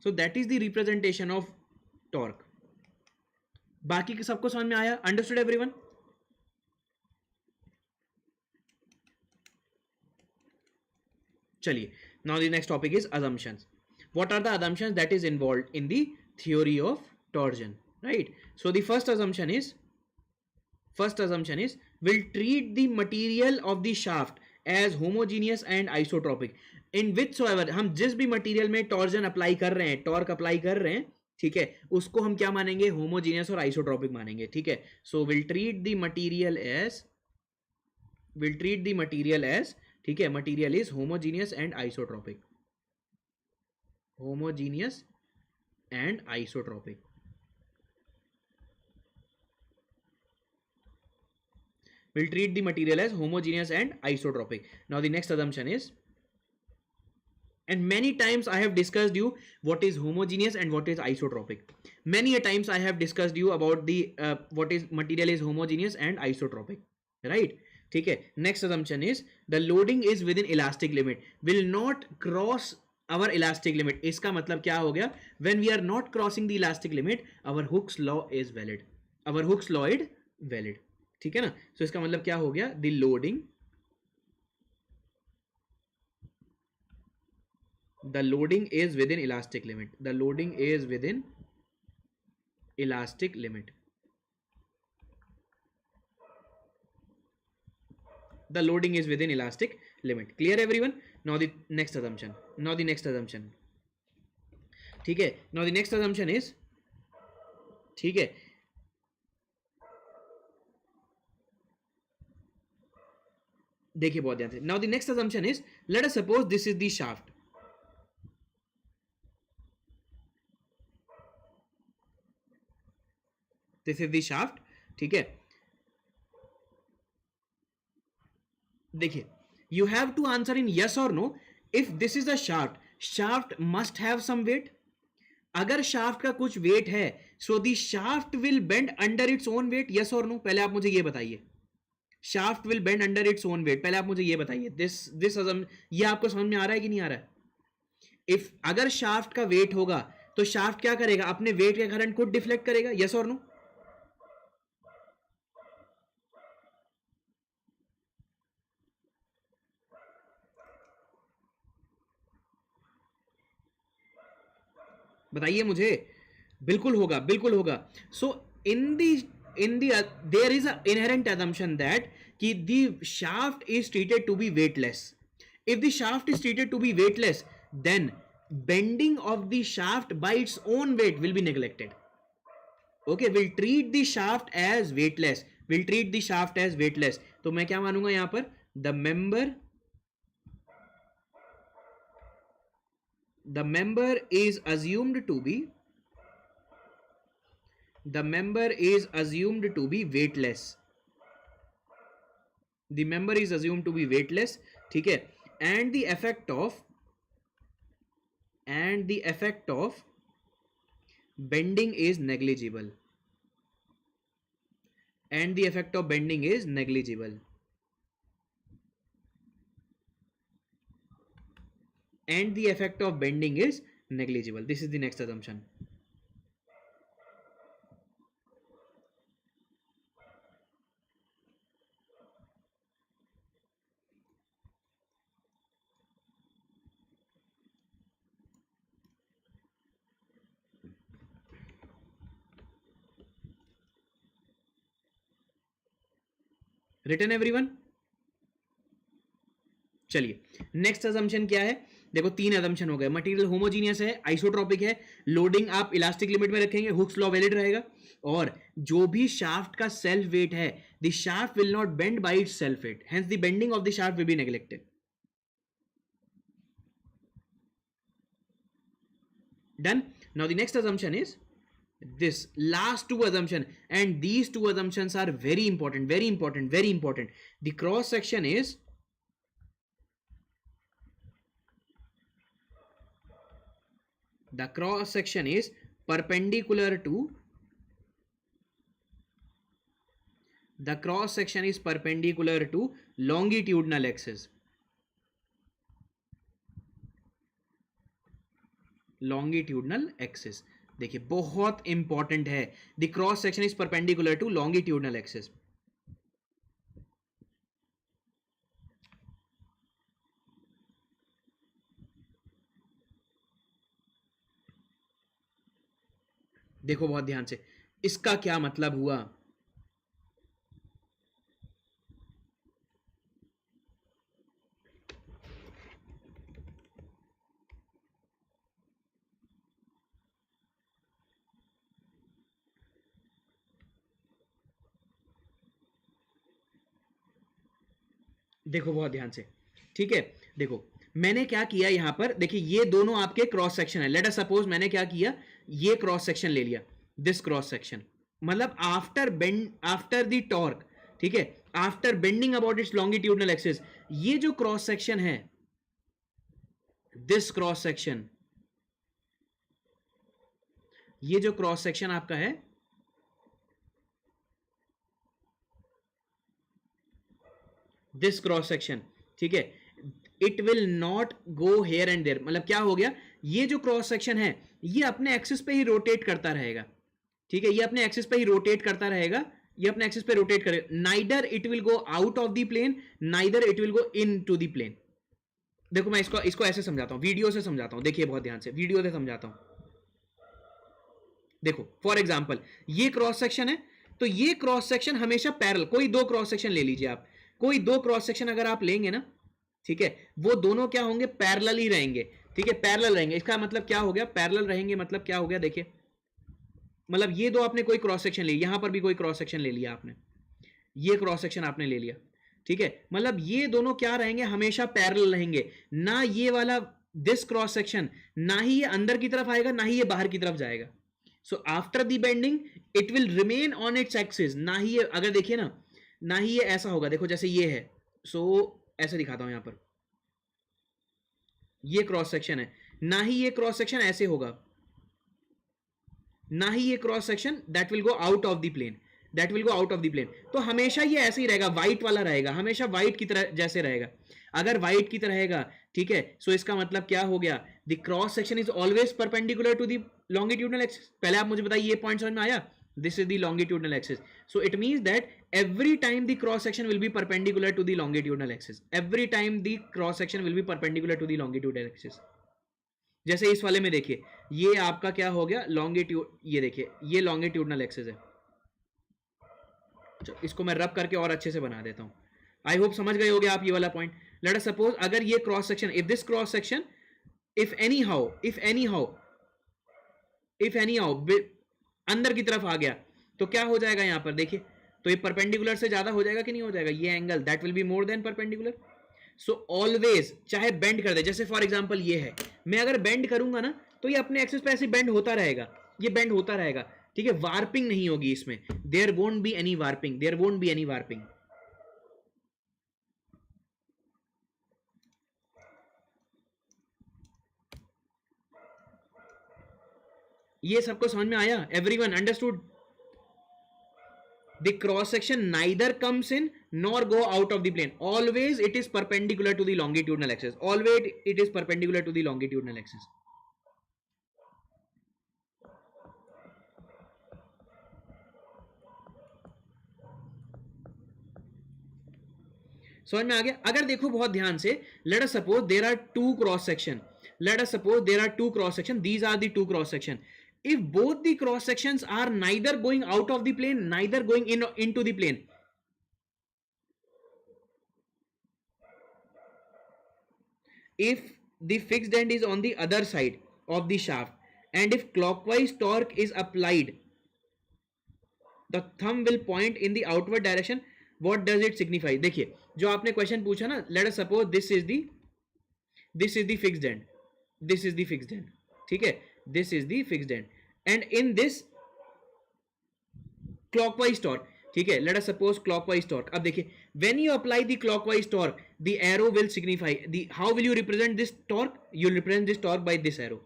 Speaker 1: So that is the representation of torque. बाकी के सबको समझ में आया, अंडरस्टूड एवरीवन। चलिए, now the next topic is assumptions. What are the assumptions that is involved in the theory of torsion, right? So the first assumption is will treat the material of the shaft as homogeneous and isotropic in whichsoever, हम जिस भी मटेरियल में टॉर्जन अप्लाई कर रहे हैं, टॉर्क अप्लाई कर रहे हैं, ठीक है, उसको हम क्या मानेंगे, होमोजीनियस और आइसोट्रोपिक मानेंगे, ठीक है। So will treat the material as, will treat the material as, ठीक है, material is homogeneous and isotropic, homogeneous and isotropic. will treat the material as homogeneous and isotropic. Now the next assumption is, and many times I have discussed you what is homogeneous and what is isotropic. Many a times I have discussed you about the what is material is homogeneous and isotropic, right? ठीक है। Next assumption is the loading is within elastic limit, will not cross our elastic limit. इसका मतलब क्या हो गया, when we are not crossing the elastic limit our Hooke's law is valid, our Hooke's law is valid, ठीक है ना। सो इसका मतलब क्या हो गया, the loading, the loading is with in elastic limit, the loading is with in elastic limit, the loading is within elastic limit. Clear everyone? Now the next assumption. ठीक है, now the next assumption is, ठीक है, देखिए बहुत ध्यान से. Now the next assumption is, let us suppose this is the shaft. This is the shaft. ठीक है, देखिए, you have to answer in yes or no. If this is a shaft, shaft must have some weight. अगर shaft का कुछ weight है, so the shaft will bend under its own weight. Yes or no? पहले आप मुझे ये बताइए. Shaft will bend under its own weight. पहले आप मुझे ये बताइए. This assumption, ये आपको समझ में आ रहा है कि नहीं आ रहा है? If अगर shaft का weight होगा, तो shaft क्या करेगा? अपने weight के कारण खुद deflect करेगा. Yes or no? बताइए मुझे. बिल्कुल होगा, बिल्कुल होगा. So in the there is a inherent assumption that कि the shaft is treated to be weightless. If the shaft is treated to be weightless, then bending of the shaft by its own weight will be neglected. Okay, we'll treat the shaft as weightless. We'll treat the shaft as weightless. तो मैं क्या मानूंगा यहां पर? The member is assumed to be weightless. The member is assumed to be weightless. ठीक है, and the effect of bending is negligible. And the effect of bending is negligible. And the effect of bending is negligible. This is the next assumption. Written everyone? चलिए, नेक्स्ट assumption क्या है? देखो, 3 assumption हो गए. मटेरियल होमोजीनियस है, आइसोट्रोपिक है, लोडिंग आप इलास्टिक लिमिट में रखेंगे, हुक्स लॉ वैलिड रहेगा, और जो भी शाफ्ट का सेल्फ वेट है, the shaft will not bend bye it's self weight, hence the bending of the shaft will be neglected. Done. Now the next assumption is this last 2 assumption, and these 2 assumptions are very important. The cross section is perpendicular to longitudinal axis. देखिए, बहुत इंपॉर्टेंट है. The cross section is perpendicular to longitudinal axis. देखो बहुत ध्यान से, इसका क्या मतलब हुआ? देखो बहुत ध्यान से, ठीक है. देखो, मैंने क्या किया यहां पर, देखिए ये दोनों आपके क्रॉस सेक्शन है. लेट अस सपोज मैंने क्या किया, ये क्रॉस सेक्शन ले लिया, दिस क्रॉस सेक्शन, मतलब आफ्टर द टॉर्क, ठीक है, after bending about it's longitudinal axis, ये जो क्रॉस सेक्शन है, दिस क्रॉस सेक्शन, ये जो क्रॉस सेक्शन आपका है, दिस क्रॉस सेक्शन, ठीक है, it will not go here and there. मतलब क्या हो गया, ये जो क्रॉस सेक्शन है, ये अपने एक्सिस पे ही रोटेट करता रहेगा. ठीक है, ये अपने एक्सिस पे ही रोटेट करता रहेगा, ये अपने एक्सिस पे रोटेट करेगा. Neither it will go out of the plane, neither it will go into the plane. देखो मैं इसको ऐसे समझाता हूं, वीडियो से समझाता हूं. देखिए बहुत ध्यान से, वीडियो से समझाता हूं. देखो फॉर एग्जाम्पल, ये क्रॉस सेक्शन है, तो ये क्रॉस सेक्शन हमेशा पैरेलल, कोई 2 क्रॉस सेक्शन ले लीजिए आप, कोई दो क्रॉस सेक्शन अगर आप लेंगे ना, ठीक है, वो दोनों क्या होंगे, पैरेलल ही रहेंगे, ठीक है, पैरेलल रहेंगे। इसका मतलब क्या हो गया, पैरेलल रहेंगे मतलब क्या हो गया, देखिए, मतलब ये दो आपने कोई क्रॉस सेक्शन ले, यहां पर भी कोई क्रॉस सेक्शन ले लिया आपने, ये क्रॉस सेक्शन आपने ले लिया, ठीक है, मतलब ये दोनों क्या रहेंगे, हमेशा पैरेलल रहेंगे, ना ये वाला दिस क्रॉस सेक्शन, ना ही ये अंदर की तरफ आएगा, ना ही ये बाहर की तरफ जाएगा। So after the bending it will remain on its axis, ना ही ये, अगर देखिए ना ही ये ऐसा होगा, देखो जैसे ये है, सो ऐसे दिखाता हूं यहां पर, ये क्रॉस सेक्शन है, ना ही ये क्रॉस सेक्शन ऐसे होगा, ना ही ये cross section that will go out of the plane, that will go out of the plane. तो हमेशा ये ऐसे ही रहेगा, व्हाइट वाला रहेगा, हमेशा व्हाइट की तरह जैसे रहेगा। अगर व्हाइट की तरह रहेगा, ठीक है, सो इसका मतलब क्या हो गया, the cross section is always perpendicular to the longitudinal axis. पहले आप मुझे बताइए, ये पॉइंट समझ में आया, this is the longitudinal axis, so it means that every time the cross section will be perpendicular to the longitudinal axis, every time the cross section will be perpendicular to the longitudinal axis। जैसे इस वाले में देखिए, ये आपका क्या हो गया, लॉन्गिट्यूड, ये देखिए ये लॉन्गिट्यूडनल एक्सिस है। इसको मैं रब करके और अच्छे से बना देता हूं, आई होप समझ गए होगे आप ये वाला पॉइंट। लेट अस सपोज अगर ये cross section, if this cross section, if any how अंदर की तरफ आ गया, तो क्या हो जाएगा यहां पर देखिए, तो ये परपेंडिकुलर से ज्यादा हो जाएगा कि नहीं हो जाएगा, ये angle that will be more than perpendicular. So always, चाहे बेंड कर दे, जैसे फॉर एग्जांपल ये है, मैं अगर बेंड करूंगा ना, तो ये अपने एक्सिस पे ऐसे बेंड होता रहेगा, ये बेंड होता रहेगा, ठीक है, वार्पिंग नहीं होगी इसमें, there won't be any warping, there won't be any warping. ये सबको समझ में आया, everyone understood? The cross section neither comes in nor go out of the plane, always it is perpendicular to the longitudinal axis, always it is perpendicular to the longitudinal axis। समझ में आ गया? अगर देखो बहुत ध्यान से, let us suppose there are two cross section, let us suppose there are two cross section, these are the two cross section, if both the cross sections are neither going out of the plane, neither going into the plane, if the fixed end is on the other side of the shaft and if clockwise torque is applied, the thumb will point in the outward direction, what does it signify? देखिए जो आपने क्वेश्चन पूछा ना, let us suppose this is the fixed end, this is the fixed end, ठीक है, this is the fixed end and in this clockwise torque, ठीक है, let us suppose clockwise torque। अब देखिए when you apply the clockwise torque, the arrow will signify the, how will you represent this torque, you will represent this torque by this arrow।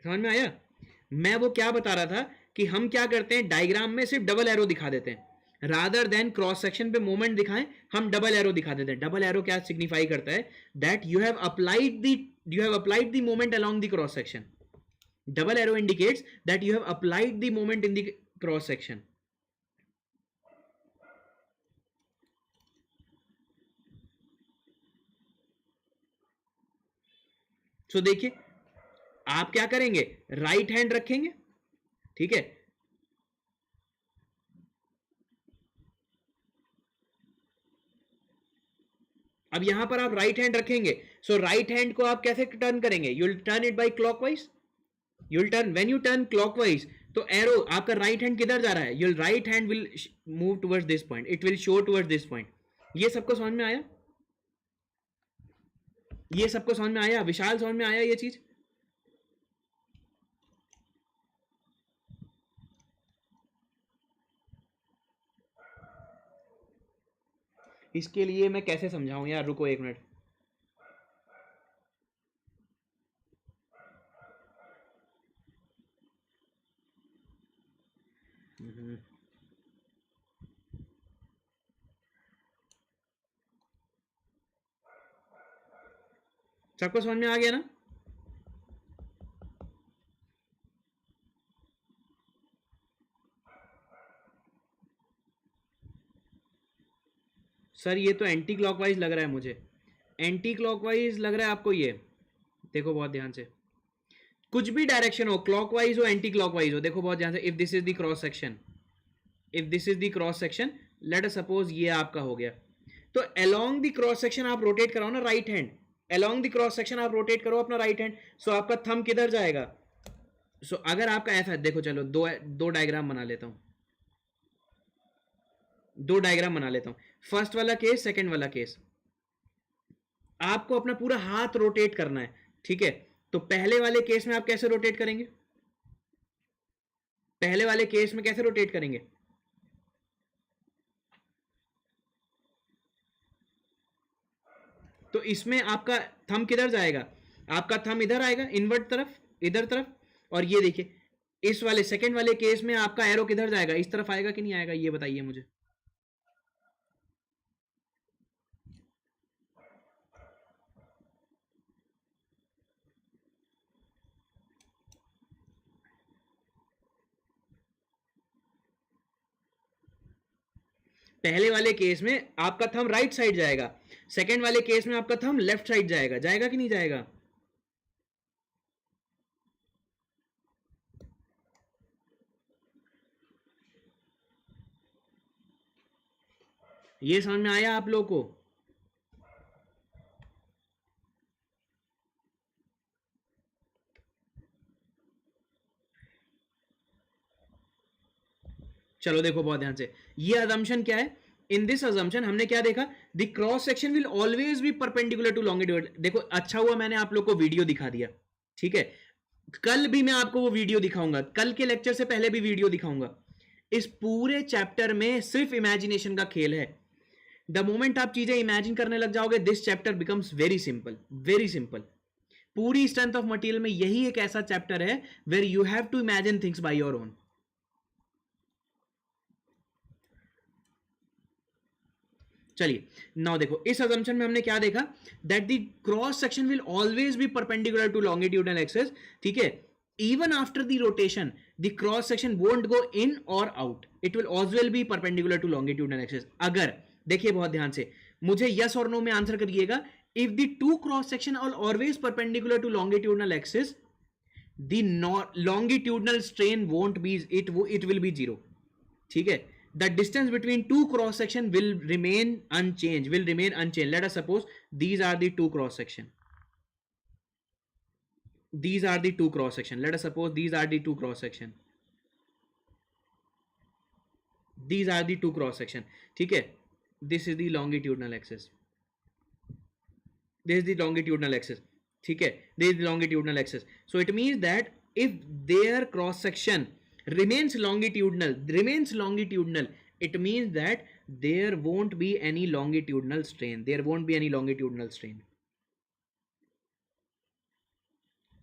Speaker 1: समझ में आया? मैं वो क्या बता रहा था कि हम क्या करते हैं, डायग्राम में सिर्फ डबल एरो दिखा देते हैं, रादर देन क्रॉस सेक्शन पे मोमेंट दिखाएं, हम डबल एरो दिखा देते हैं। डबल एरो क्या सिग्निफाई करता है, that you have applied the moment along the cross section. Double arrow indicates that you have applied the moment in the cross section. So देखिए आप क्या करेंगे, राइट हैंड रखेंगे, ठीक है, अब यहां पर आप राइट हैंड रखेंगे, सो राइट हैंड को आप कैसे टर्न करेंगे, you will turn it by clockwise, you will turn, when U turn clockwise तो एरो आपका राइट हैंड किधर जा रहा है, your right hand will move towards this point, it will show towards this point. ये सबको समझ में आया, ये सबको समझ में आया, विशाल समझ में आया ये चीज? इसके लिए मैं कैसे समझाऊं यार, रुको एक मिनट। सबको समझ में आ गया ना? सर ये तो एंटी क्लॉकवाइज लग रहा है मुझे, एंटी क्लॉकवाइज लग रहा है आपको ये? देखो बहुत ध्यान से, कुछ भी डायरेक्शन हो, क्लॉकवाइज हो एंटी क्लॉकवाइज हो, देखो बहुत ध्यान से, if this is the cross section, if this is the cross section, late us suppose ये आपका हो गया, तो अलोंग द क्रॉस सेक्शन आप रोटेट कराओ ना right hand, along the cross section आप रोटेट करो अपना राइट हैंड, सो आपका थंब किधर जाएगा, सो अगर आपका ऐसा है, देखो चलो दो डायग्राम बना लेता हूं, दो डायग्राम बना लेता हूं, फर्स्ट वाला केस, सेकंड वाला केस, आपको अपना पूरा हाथ रोटेट करना है, ठीक है, तो पहले वाले केस में आप कैसे रोटेट करेंगे, पहले वाले केस में कैसे रोटेट करेंगे, तो इसमें आपका थंब किधर जाएगा, आपका थंब इधर आएगा, इनवर्ट तरफ, इधर तरफ, और ये देखिए इस वाले सेकंड वाले केस में आपका एरो किधर जाएगा, इस तरफ आएगा कि नहीं आएगा, ये बताइए मुझे। पहले वाले केस में आपका थंब राइट साइड जाएगा, सेकंड वाले केस में आपका थंब लेफ्ट साइड जाएगा, जाएगा कि नहीं जाएगा, ये समझ में आया आप लोगों को। चलो देखो बहुत ध्यान से, ये अजम्पशन क्या है, इन दिस अजम्पशन हमने क्या देखा, the cross section will always be perpendicular to longitude, देखो अच्छा हुआ मैंने आप लोग को वीडियो दिखा दिया, ठीक है, कल भी मैं आपको वो वीडियो दिखाऊंगा, कल के लेक्चर से पहले भी वीडियो दिखाऊंगा, इस पूरे चैप्टर में सिर्फ इमेजिनेशन का खेल है, द मोमेंट आप चीजें इमेजिन करने लग जाओगे, this chapter becomes very simple, very simple, पूरी स्ट्रेंथ ऑफ मटेरियल में यही एक ऐसा चैप्टर है where you have to imagine things by your own. चलिए नाउ देखो, इस अजम्पशन में हमने क्या देखा, that the cross section will always be perpendicular to longitudinal axis, ठीक है, even after the rotation the cross section won't go in or out, it will always be perpendicular to longitudinal axis। अगर देखिए बहुत ध्यान से, मुझे yes और no में आंसर करिएगा, if the two cross section are always perpendicular to longitudinal axis the longitudinal strain won't be, it will be zero, ठीक है, the distance between two cross section will remain unchanged, let us suppose these are the two cross section, these are the two cross section, let us suppose these are the two cross section, these are the two cross section, ठीक है, this is the longitudinal axis, this is the longitudinal axis, ठीक है, this is the longitudinal axis, so it means that if their cross section remains longitudinal, it means that there won't be any longitudinal strain, there won't be any longitudinal strain,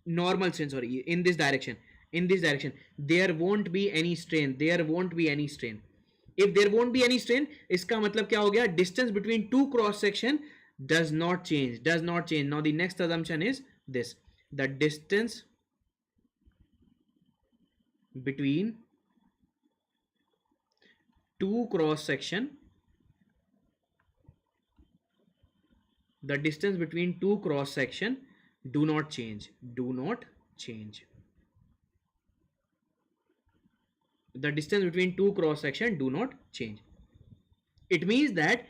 Speaker 1: normal strain, sorry, in this direction, there won't be any strain, there won't be any strain, if there won't be any strain, इसका मतलब क्या हो गया, distance between two cross section does not change, now the next assumption is this, the distance between two cross section, the distance between two cross section do not change, the distance between two cross section do not change, it means that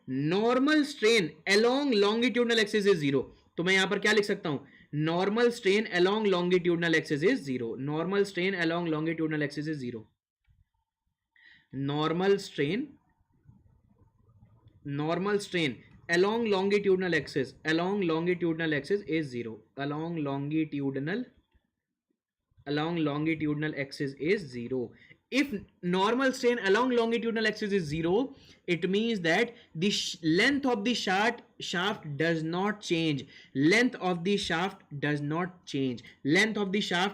Speaker 1: normal strain along longitudinal axis is zero, तो मैं यहां पर क्या लिख सकता हूं, normal strain along longitudinal axis is zero, normal strain along longitudinal axis is zero, normal strain along longitudinal axis is zero, along longitudinal axis is zero, if normal strain along longitudinal axis is zero, it means that the length of the shaft does not change, length of the shaft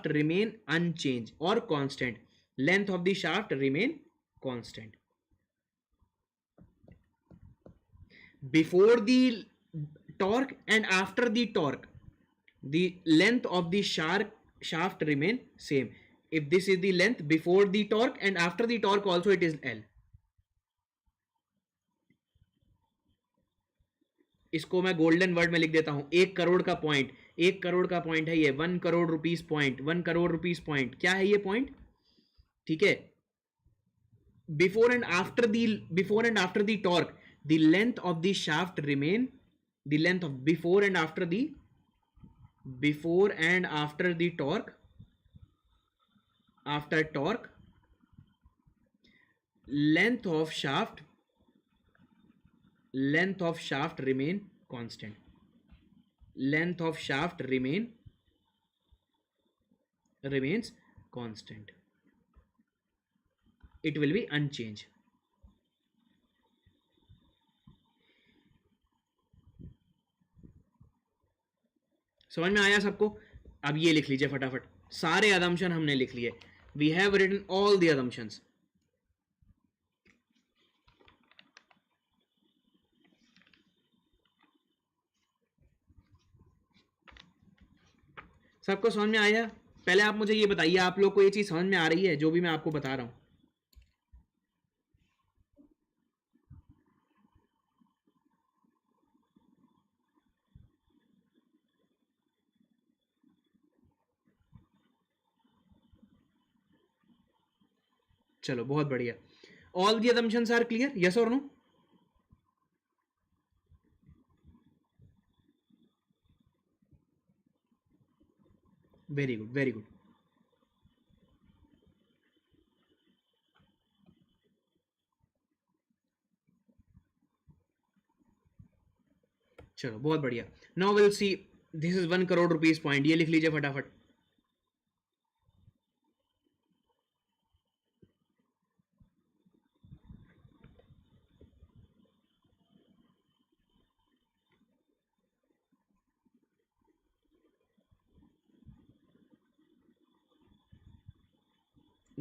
Speaker 1: remain unchanged or constant, length of the shaft remain constant, before the torque and after the torque the length of the shaft remain same, if this is the length before the torque and after the torque also it is L, इसको मैं गोल्डन वर्ड में लिख देता हूं, 1 करोड़ का पॉइंट, 1 करोड़ का पॉइंट है ये, 1 crore rupees point, 1 crore rupees point, क्या है ये पॉइंट, ठीक है। Before and after the torque the length of the shaft remain, the length of before and after the torque, after torque, length of shaft remain constant, length of shaft remains constant, it will be unchanged. समझ में आया सबको? अब ये लिख लीजिए फटाफट, सारे assumption हमने लिख लिए, we have written all the assumptions. सबको समझ में आया? पहले आप मुझे ये बताइए, आप लोग को ये चीज समझ में आ रही है जो भी मैं आपको बता रहा हूं? चलो बहुत बढ़िया, all the assumptions are clear, yes और no? Very good, very good. चलो बहुत बढ़िया, now will see, this is 1 crore rupees point, ये लिख लीजिए फटाफट।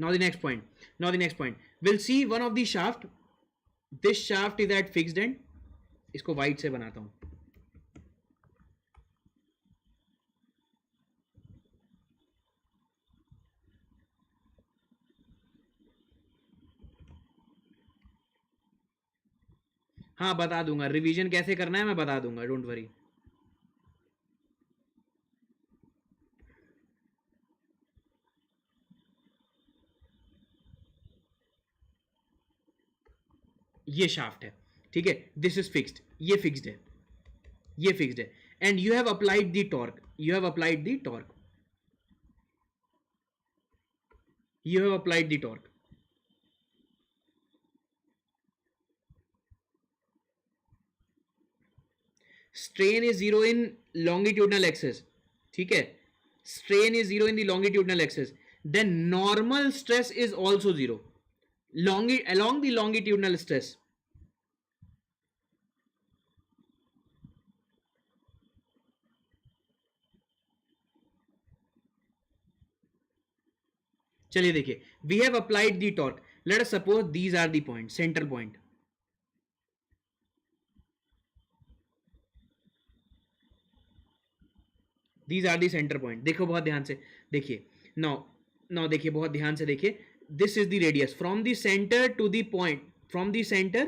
Speaker 1: Now the next point. We'll see one of the shaft. This shaft is at fixed end. इसको white से बनाता हूं। हाँ बता दूंगा, रिवीजन कैसे करना है मैं बता दूंगा, डोंट वरी। ये शाफ्ट है, ठीक है, दिस इज फिक्स्ड, ये फिक्स्ड है, ये फिक्स्ड है, and you have applied the torque, you have applied the torque, you have applied the torque. Strain is 0 in longitudinal axis, ठीक है, strain is 0 in the longitudinal axis, then normal stress is also 0 along the longitudinal stress. चलिए देखिए, we have applied the torque, let us suppose these are the points, center point, these are the center point, देखो बहुत ध्यान से देखिए, now देखिए बहुत ध्यान से देखिए, this is the radius from the center to the point, from the center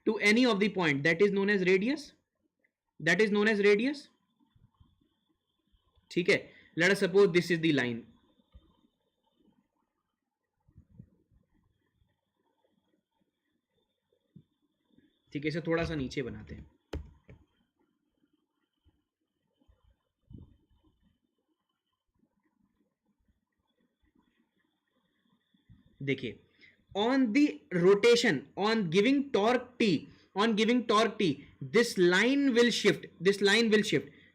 Speaker 1: to any of the point, that is known as radius, that is known as radius, ठीक है, let us suppose this is the line, ठीक है, इसे थोड़ा सा नीचे बनाते हैं, देखिए, on the rotation, on giving torque t, this line will shift,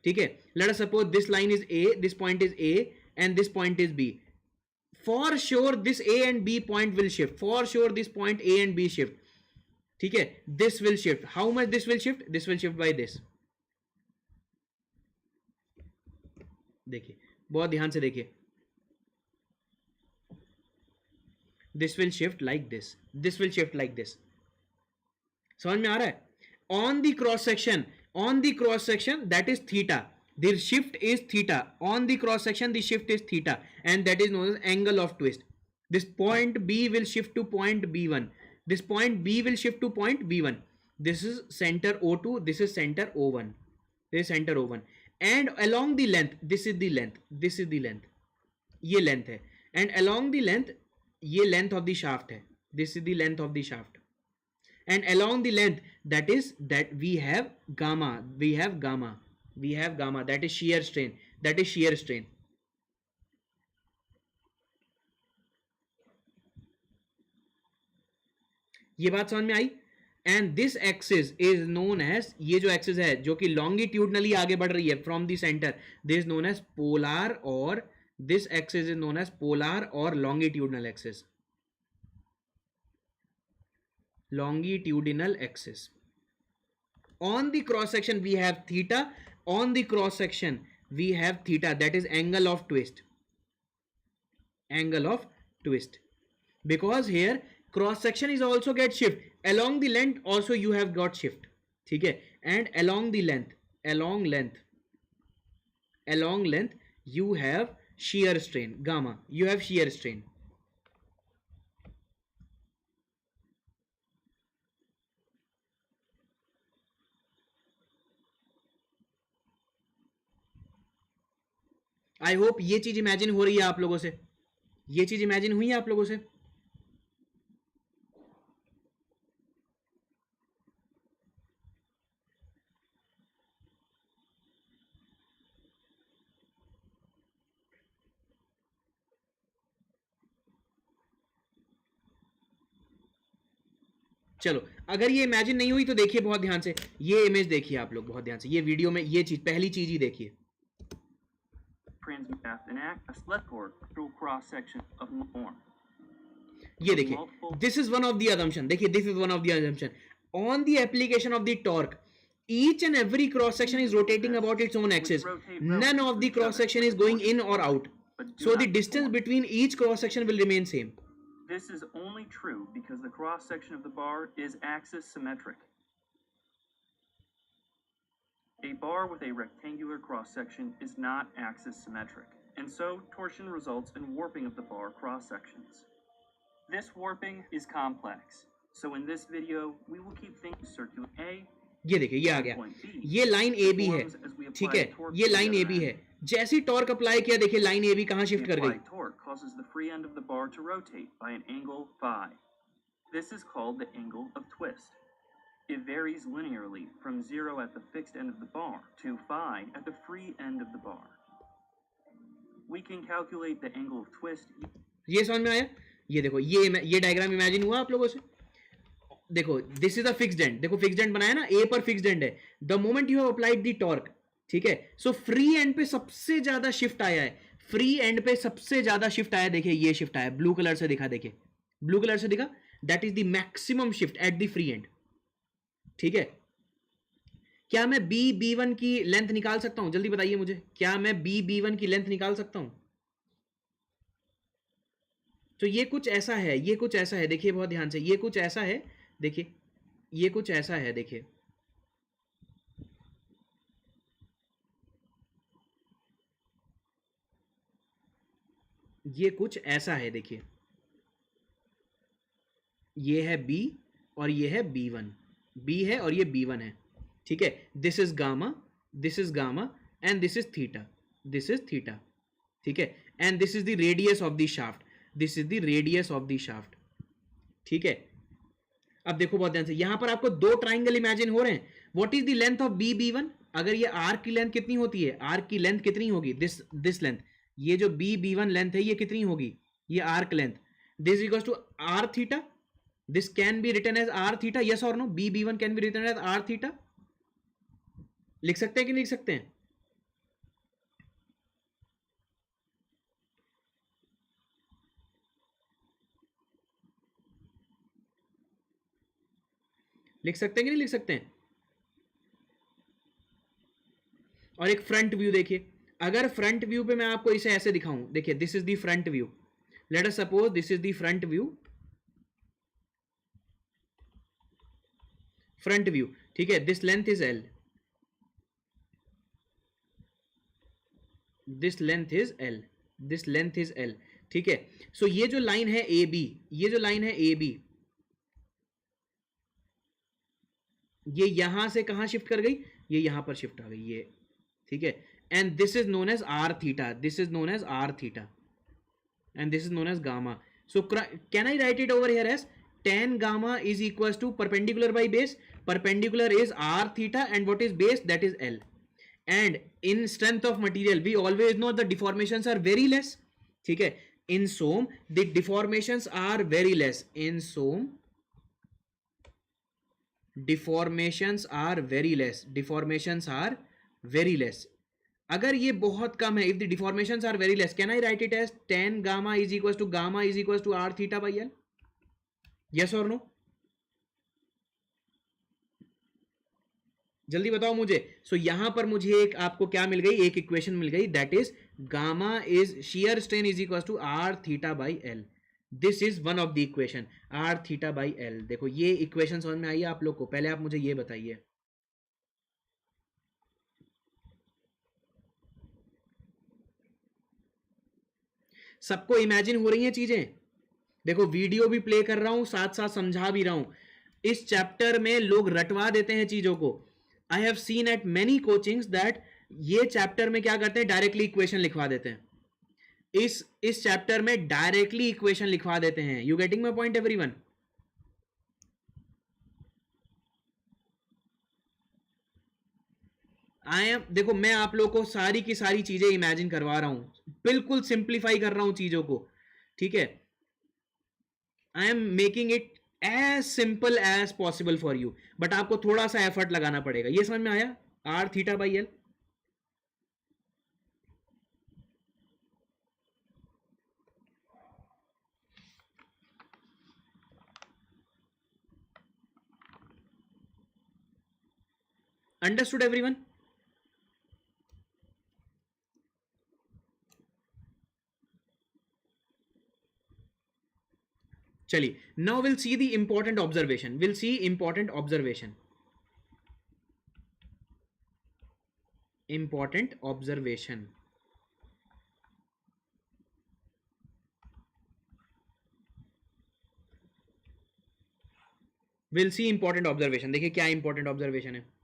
Speaker 1: ठीक है, let us suppose this line is a, this point is a and this point is b, for sure this a and b point will shift, for sure this point a and b shift, ठीक है, this will shift, how much this will shift by this, देखिए बहुत ध्यान से देखिए, this will shift like this, this will shift like this, समझ में आ रहा है? on the cross section that is theta, the shift is theta, on the cross section the shift is theta, and that is known as angle of twist. This point B will shift to point B1, this point B will shift to point B1, this is center O2, this is center O1, this is center O1, and along the length, this is the length, this is the length, ये लेंथ है, एंड अलोंग द लेंथ, ये लेंथ ऑफ द शाफ्ट है, this is the length of the shaft, and along the length that is that we have gamma, we have gamma, we have gamma, that is shear strain, that is shear strain. ये बात समझ में आई? And this axis is known as, ये जो एक्सिस है जो कि लॉन्गिट्यूडनली आगे बढ़ रही है from the centre, this is known as polar, और this axis is known as polar और longitudinal axis, longitudinal axis. On the cross section we have theta, on the cross section we have theta, that is angle of twist, angle of twist, because here cross section is also get shift, along the length also you have got shift, ठीक है, and along the length, along length you have shear strain gamma, you have shear strain. I hope ये चीज इमेजिन हो रही है आप लोगों से, ये चीज इमेजिन हुई है आप लोगों से? चलो, अगर ये इमेजिन नहीं हुई तो देखिए बहुत ध्यान से, ये इमेज देखिए आप लोग बहुत ध्यान से, ये वीडियो में ये चीज, पहली चीज ही देखिए, ये देखिए, this is one of the assumption, देखिए this is one of the assumption, on the application of the torque each and every cross section is rotating about its own axis, none of the cross section is going in or out, so the distance between each cross section will remain same.
Speaker 2: This is only true because the cross section of the bar is axis symmetric. A bar with a rectangular cross section is not axis symmetric, and so torsion results in warping of the bar cross sections. This warping is complex, so in this video we will keep things circular A.
Speaker 1: ये देखिए, ये आ गया, ये लाइन ए बी है, ठीक है, ये लाइन ए बी है, जैसी टॉर्क अप्लाई किया देखिए लाइन ए बी कहां शिफ्ट कर गई,
Speaker 2: torque causes the free end of the bar to rotate by an angle phi. This is called the angle of twist. It varies linearly from 0 at the fixed end of the bar to phi at the free end of the bar. We can calculate the angle of twist.
Speaker 1: ये समझ में आया? ये देखो, ये डायग्राम इमेजिन हुआ आप लोगों से? देखो, this is a fixed and, देखो फिक्स्ड एंड बनाया ना, ए पर फिक्स्ड एंड है, the moment you have applied the torque, ठीक है, सो फ्री एंड पे सबसे ज्यादा शिफ्ट आया है, फ्री एंड पे सबसे ज्यादा शिफ्ट आया, देखिए ये शिफ्ट आया, ब्लू कलर से दिखा, देखिए ब्लू कलर से दिखा, that is the maximum shift at the free and, ठीक है। क्या मैं B1 की लेंथ निकाल सकता हूं? जल्दी बताइए मुझे, क्या मैं B1 की लेंथ निकाल सकता हूं? तो ये कुछ ऐसा है, ये कुछ ऐसा है, देखिए बहुत ध्यान से, ये कुछ ऐसा है, देखिए ये कुछ ऐसा है, देखिए ये कुछ ऐसा है, देखिए ये है B और ये है B1, B है और ये B1 है, ठीक है, this is gamma, this is gamma and this is theta, this is theta, ठीक है, and this is the radius of the shaft, this is the radius of the shaft, ठीक है। अब देखो बहुत ध्यान से, यहां पर आपको दो ट्राइंगल इमेजिन हो रहे हैं, what is the length of B1? अगर ये आर्क की लेंथ कितनी होती है, आर्क की लेंथ कितनी होगी, दिस लेंथ, ये जो B1 लेंथ है ये कितनी होगी, ये arc length, this equals to r theta, this can be written as r theta, yes और no, B1 can be written as r theta, लिख सकते हैं कि नहीं लिख सकते हैं? लिख सकते हैं कि नहीं लिख सकते हैं? और एक फ्रंट व्यू देखिए, अगर फ्रंट व्यू पे मैं आपको इसे ऐसे दिखाऊं, देखिए this is the front view, late us suppose this is the front view, front view, ठीक है, this length is L, this length is L, this length is L, ठीक है, सो ये जो लाइन है AB, ये जो लाइन है AB, ये यहां से कहां शिफ्ट कर गई, ये यहां पर शिफ्ट आ गई, ठीक है, and this is known as r theta, this is known as r theta, and this is known as gamma. So can I write it over here as tan gamma is equals to perpendicular by base? Perpendicular is r theta and what is base? That is L. And in strength of material we always know the deformations are very less. ठीक है, in SOM the deformations are very less. In SOM deformations are very less. Deformations are very less. अगर ये बहुत कम है, if the deformations are very less, can I write it as tan gamma is equals to r theta by L? Yes और नो? जल्दी बताओ मुझे. सो यहां पर मुझे एक आपको क्या मिल गई, एक इक्वेशन मिल गई, that is gamma is shear strain is equal to r theta by L. This is one of the equation, r theta by L. देखो ये इक्वेशन समझ में आई है आप लोग को? पहले आप मुझे ये बताइए. सबको इमेजिन हो रही हैं चीजें? देखो वीडियो भी प्ले कर रहा हूं, साथ साथ समझा भी रहा हूं. इस चैप्टर में लोग रटवा देते हैं चीजों को. I have seen eight many coachings that ये चैप्टर में क्या करते हैं, डायरेक्टली इक्वेशन लिखवा देते हैं. इस चैप्टर में डायरेक्टली इक्वेशन लिखवा देते हैं. You getting my point everyone? देखो मैं आप लोग को सारी की सारी चीजें इमेजिन करवा रहा हूं, बिल्कुल सिंप्लीफाई कर रहा हूं चीजों को. ठीक है, I am making it as simple as possible for you, but आपको थोड़ा सा एफर्ट लगाना पड़ेगा. ये समझ में आया? r theta by L. Understood everyone? चलिए, now will see the important observation. Will see important observation. Important observation. Will see important observation. देखिए क्या इंपॉर्टेंट ऑब्जर्वेशन है.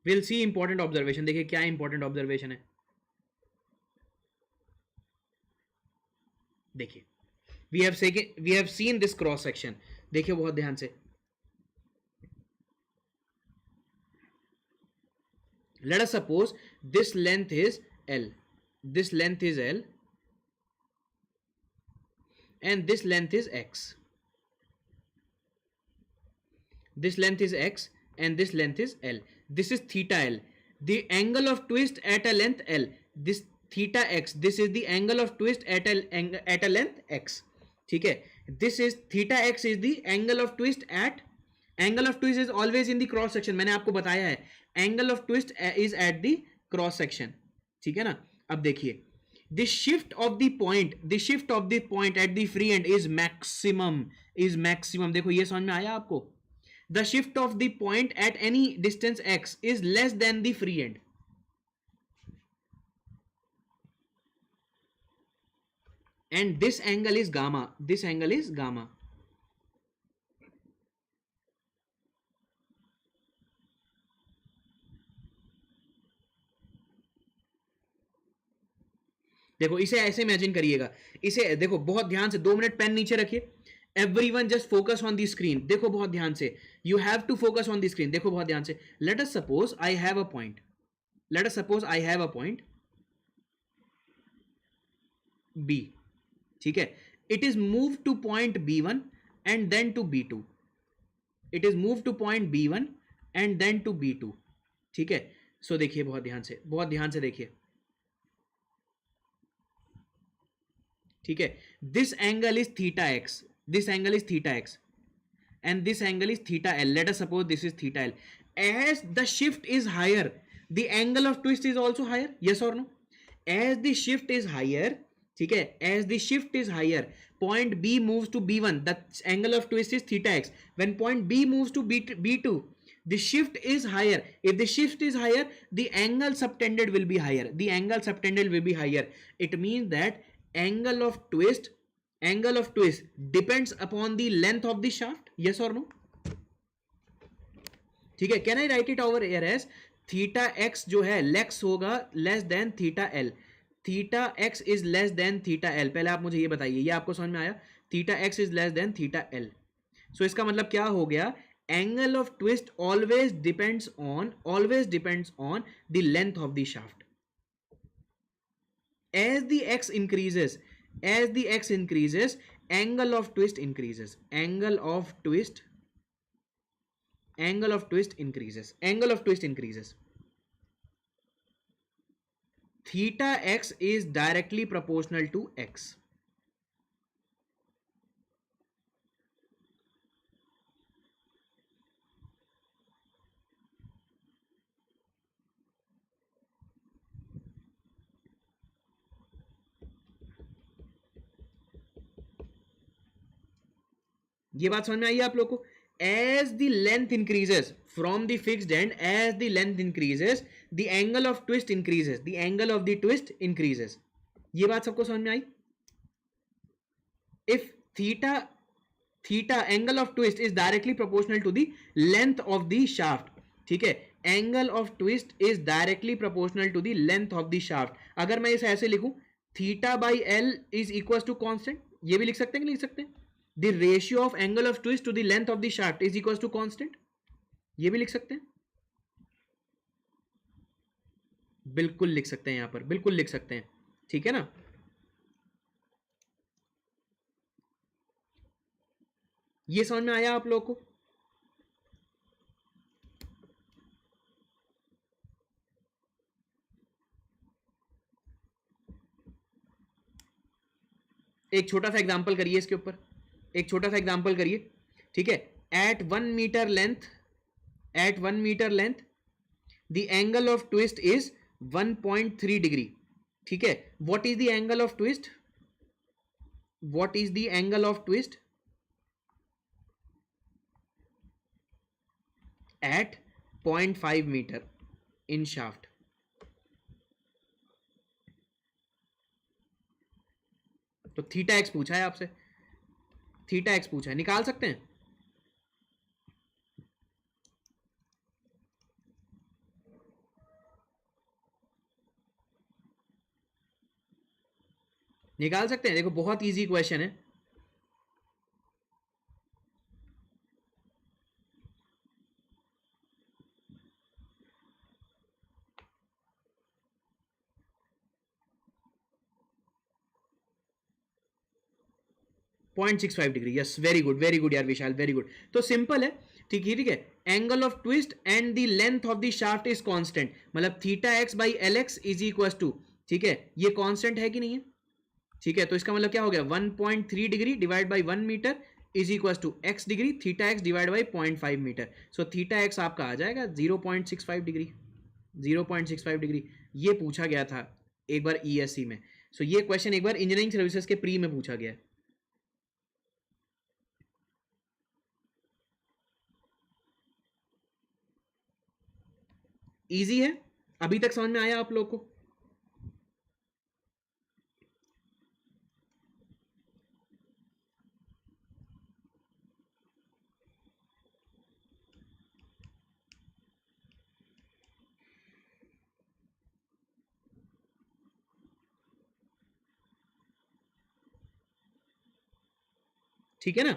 Speaker 1: Will see important observation. देखिए क्या इंपॉर्टेंट ऑब्जर्वेशन है. देखिए we have seen this cross section. देखिए बहुत ध्यान से. Let us suppose this length is L. This length is L. And this length is X. This length is X and this length is L. This is theta L. The angle of twist at a length L. This theta X. This is the angle of twist at a length X. ठीक है. This is theta X is the angle of twist at. Angle of twist is always in the cross section. मैंने आपको बताया है. Angle of twist is at the cross section. ठीक है ना. अब देखिए. The shift of the point at the free end is maximum. देखो ये समझ में आया आपको. The shift of the point at any distance x is less than the free end. And this angle is gamma. This angle is gamma. देखो इसे ऐसे इमेजिन करिएगा. इसे देखो बहुत ध्यान से. 2 मिनट पेन नीचे रखिए. Everyone just focus on the screen. देखो बहुत ध्यान से. You have to focus on the screen. देखो बहुत ध्यान से. Let us suppose I have a point. B. ठीक है. It is moved to point B1 and then to B2. It is moved to point B1 and then to B2. ठीक है. So देखिए बहुत ध्यान से देखिए. ठीक है. This angle is theta x. This angle is theta x. And this angle is theta L. Let us suppose this is theta L. As the shift is higher, the angle of twist is also higher. Yes or no? As the shift is higher, ठीक है, as the shift is higher point B moves to B1, the angle of twist is theta x. When point B moves to B2, the shift is higher. If the shift is higher, the angle subtended will be higher. The angle subtended will be higher. It means that angle of twist depends upon the length of the shaft. Yes or no? ठीक है, can I write it over here as theta x जो है लेक्स होगा less than theta L. Theta x is less than theta L. पहले आप मुझे ये बताइए, ये आपको समझ में आया? Theta x is less than theta L. So इसका मतलब क्या हो गया? Angle of twist always depends on the length of the shaft. as the x increases angle of twist increases. Angle of twist increases. Theta x is directly proportional to x. ये बात समझ में आई है आप लोग को? As the length increases from the fixed end, as the length increases, the angle of twist increases. The angle of the twist increases. ये बात सबको समझ में आई? If theta angle of twist is directly proportional to the length of the shaft. ठीक है, angle of twist is directly proportional to the length of the shaft. अगर मैं इसे ऐसे लिखूं, theta by L is equals to constant. ये भी लिख सकते हैं कि लिख सकते हैं? The ratio of angle of twist to the length of the shaft is equals to constant. ये भी लिख सकते हैं? बिल्कुल लिख सकते हैं, यहां पर बिल्कुल लिख सकते हैं. ठीक है ना? ये समझ में आया आप लोगों को? एक छोटा सा एग्जांपल करिए इसके ऊपर, एक छोटा सा एग्जांपल करिए. ठीक है, at 1 metre length the angle of twist is 1.3 degree. ठीक है, what is the angle of twist? At 0.5 metre in shaft. तो थीटा एक्स पूछा है आपसे, थीटा एक्स पूछा है, निकाल सकते हैं? निकाल सकते हैं. देखो बहुत इजी क्वेश्चन है. .65 डिग्री. यस, वेरी गुड यार विशाल, वेरी गुड. तो सिंपल है. ठीक है, angle of twist and the length of the shaft is constant. मतलब theta x by L x is equal to, ठीक है, ये कांस्टेंट है कि नहीं है? ठीक है, तो इसका मतलब क्या हो गया? 1.3 degree divide by 1 metre is equal to x degree, theta x divide by 0.5 metre. So theta x आपका आ जाएगा 0.65 डिग्री. 0.65 डिग्री ये पूछा गया था एक बार ईएससी में. सो ये क्वेश्चन एक बार इंजीनियरिंग सर्विसेज के प्री में पूछा गया. इजी है? अभी तक समझ में आया आप लोग को? ठीक है ना?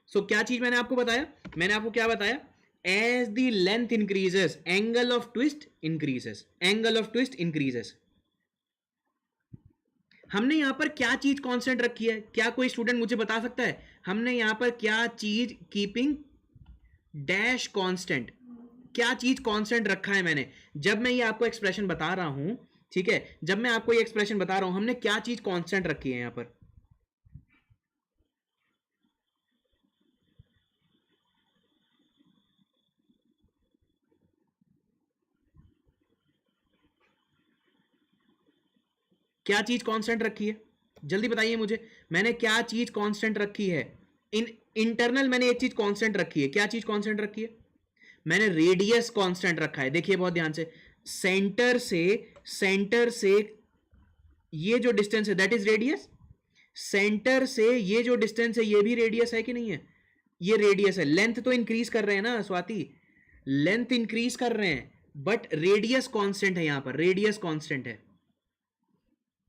Speaker 1: सो क्या चीज मैंने आपको बताया? मैंने आपको क्या बताया? As the length increases angle of twist increases. Angle of twist increases. हमने यहां पर क्या चीज कांस्टेंट रखी है? क्या कोई स्टूडेंट मुझे बता सकता है? हमने यहां पर क्या चीज कीपिंग डैश कांस्टेंट, क्या चीज कांस्टेंट रखा है मैंने? जब मैं ये आपको एक्सप्रेशन बता रहा हूं, ठीक है, जब मैं आपको ये एक्सप्रेशन बता रहा हूं, हमने क्या चीज कांस्टेंट रखी है यहां पर? क्या चीज कांस्टेंट रखी है, जल्दी बताइए मुझे, मैंने क्या चीज कांस्टेंट रखी है? इन इंटरनल मैंने एक चीज कांस्टेंट रखी है, क्या चीज कांस्टेंट रखी है? मैंने रेडियस कांस्टेंट रखा है, देखिए बहुत ध्यान से, सेंटर से ये जो डिस्टेंस है दैट इज रेडियस, सेंटर से ये जो डिस्टेंस है ये भी रेडियस है कि नहीं है? ये रेडियस है। लेंथ तो इंक्रीज कर रहे हैं ना स्वाति, लेंथ इंक्रीज कर रहे हैं, बट रेडियस कांस्टेंट है, यहां पर रेडियस कांस्टेंट है।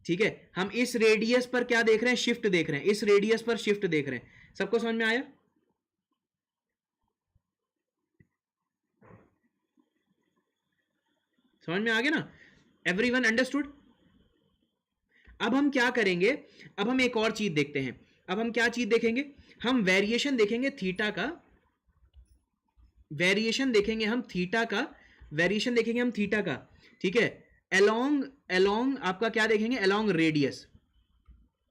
Speaker 1: ठीक है, हम इस रेडियस पर क्या देख रहे हैं? शिफ्ट देख रहे हैं, इस रेडियस पर शिफ्ट देख रहे हैं। सबको समझ में आया? समझ में आ गया ना? Everyone understood? अब हम क्या करेंगे, अब हम एक और चीज देखते हैं। अब हम क्या चीज देखेंगे? हम वेरिएशन देखेंगे थीटा का, वेरिएशन देखेंगे हम थीटा का, वेरिएशन देखेंगे हम थीटा का। ठीक है, अलोंग अलोंग आपका क्या देखेंगे? Along radius,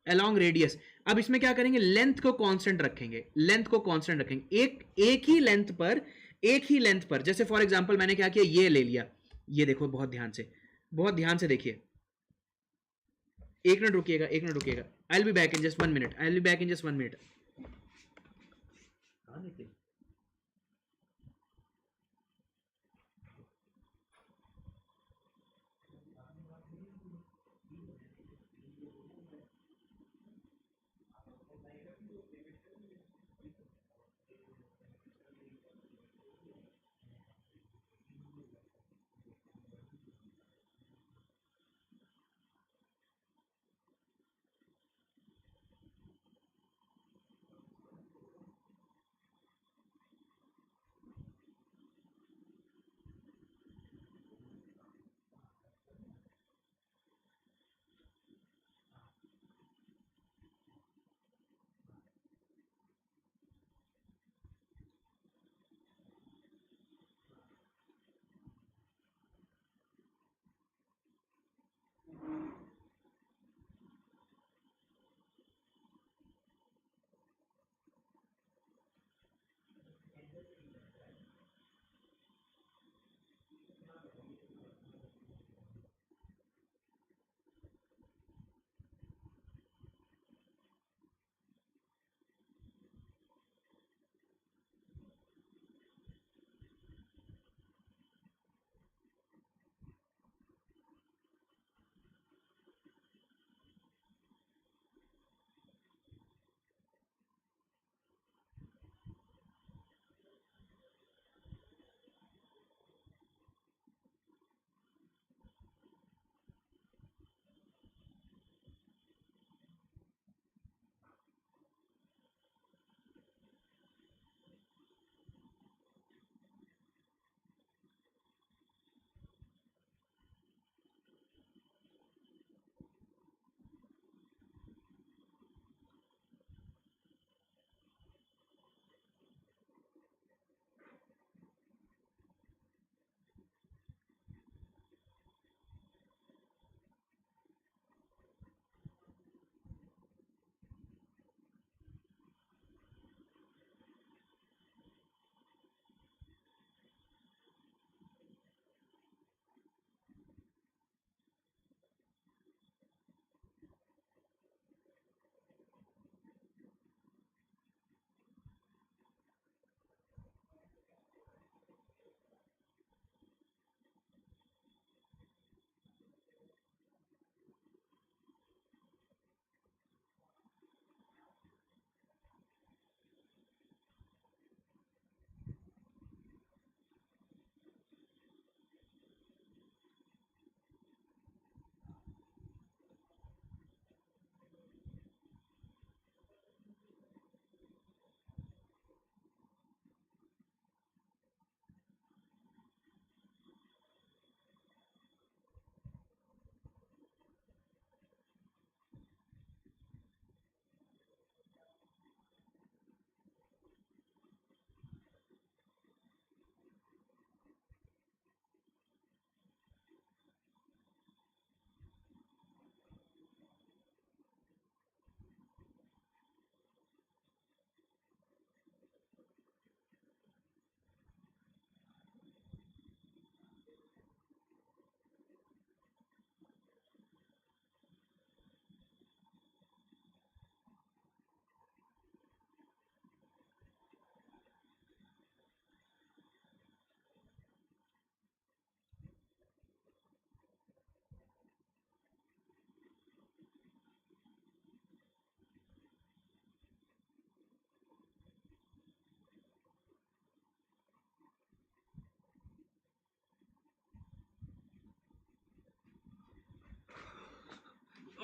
Speaker 1: along radius. अब इसमें क्या करेंगे? लेंथ को कांस्टेंट रखेंगे, लेंथ को कांस्टेंट रखेंगे, एक ही लेंथ पर, एक ही लेंथ पर। जैसे फॉर एग्जांपल मैंने क्या किया, ये ले लिया, ये देखो बहुत ध्यान से, बहुत ध्यान से देखिए, एक मिनट रुकिएगा, एक मिनट रुकिएगा, I will be back in just 1 minute, I will be back in just 1 minute.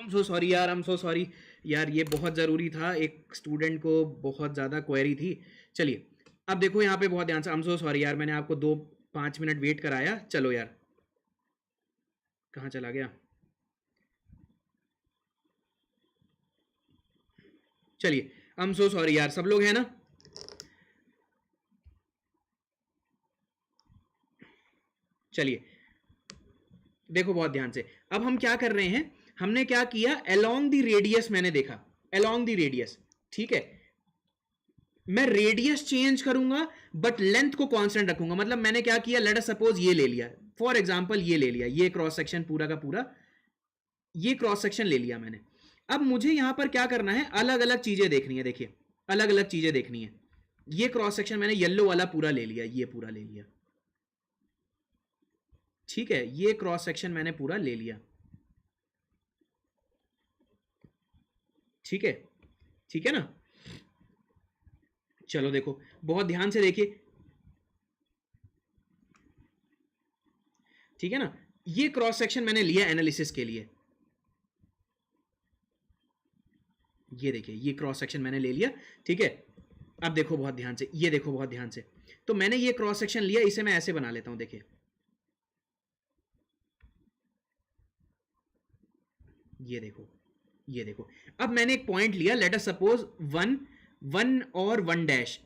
Speaker 1: Am so sorry यार, आई एम सो सॉरी यार, ये बहुत ज़रूरी था, एक स्टूडेंट को बहुत ज़्यादा क्वेरी थी। चलिए अब देखो यहाँ पे बहुत ध्यान से, आई एम सो सॉरी यार, मैंने आपको 2-5 मिनट वेट कराया। चलो यार, कहाँ चला गया? चलिए, आई एम सो सॉरी यार, सब लोग हैं ना? चलिए देखो बहुत ध्यान से, अब हम क्या कर रहे हैं, हमने क्या किया, अलोंग द रेडियस मैंने देखा, अलोंग द रेडियस, ठीक है, मैं रेडियस चेंज करूंगा बट लेंथ को कांस्टेंट रखूंगा। मतलब मैंने क्या किया, लेट अस सपोज ये ले लिया, फॉर एग्जांपल ये ले लिया, ये क्रॉस सेक्शन पूरा का पूरा, ये क्रॉस सेक्शन ले लिया मैंने। अब मुझे यहां पर क्या करना है, अलग अलग चीजें देखनी है। देखिए अलग अलग चीजें देखनी है। ये क्रॉस सेक्शन मैंने येलो वाला पूरा ले लिया, ये पूरा ले लिया, ठीक है, ये क्रॉस सेक्शन मैंने पूरा ले लिया, ठीक है, ठीक है ना? चलो देखो बहुत ध्यान से देखिए, ठीक है ना? ये क्रॉस सेक्शन मैंने लिया एनालिसिस के लिए, ये देखिए ये क्रॉस सेक्शन मैंने ले लिया, ठीक है। अब देखो बहुत ध्यान से, ये देखो बहुत ध्यान से, तो मैंने ये क्रॉस सेक्शन लिया, इसे मैं ऐसे बना लेता हूं, देखिए ये देखो, ये देखो। अब मैंने एक पॉइंट लिया, लेट अस सपोज 1 और 1 डैश,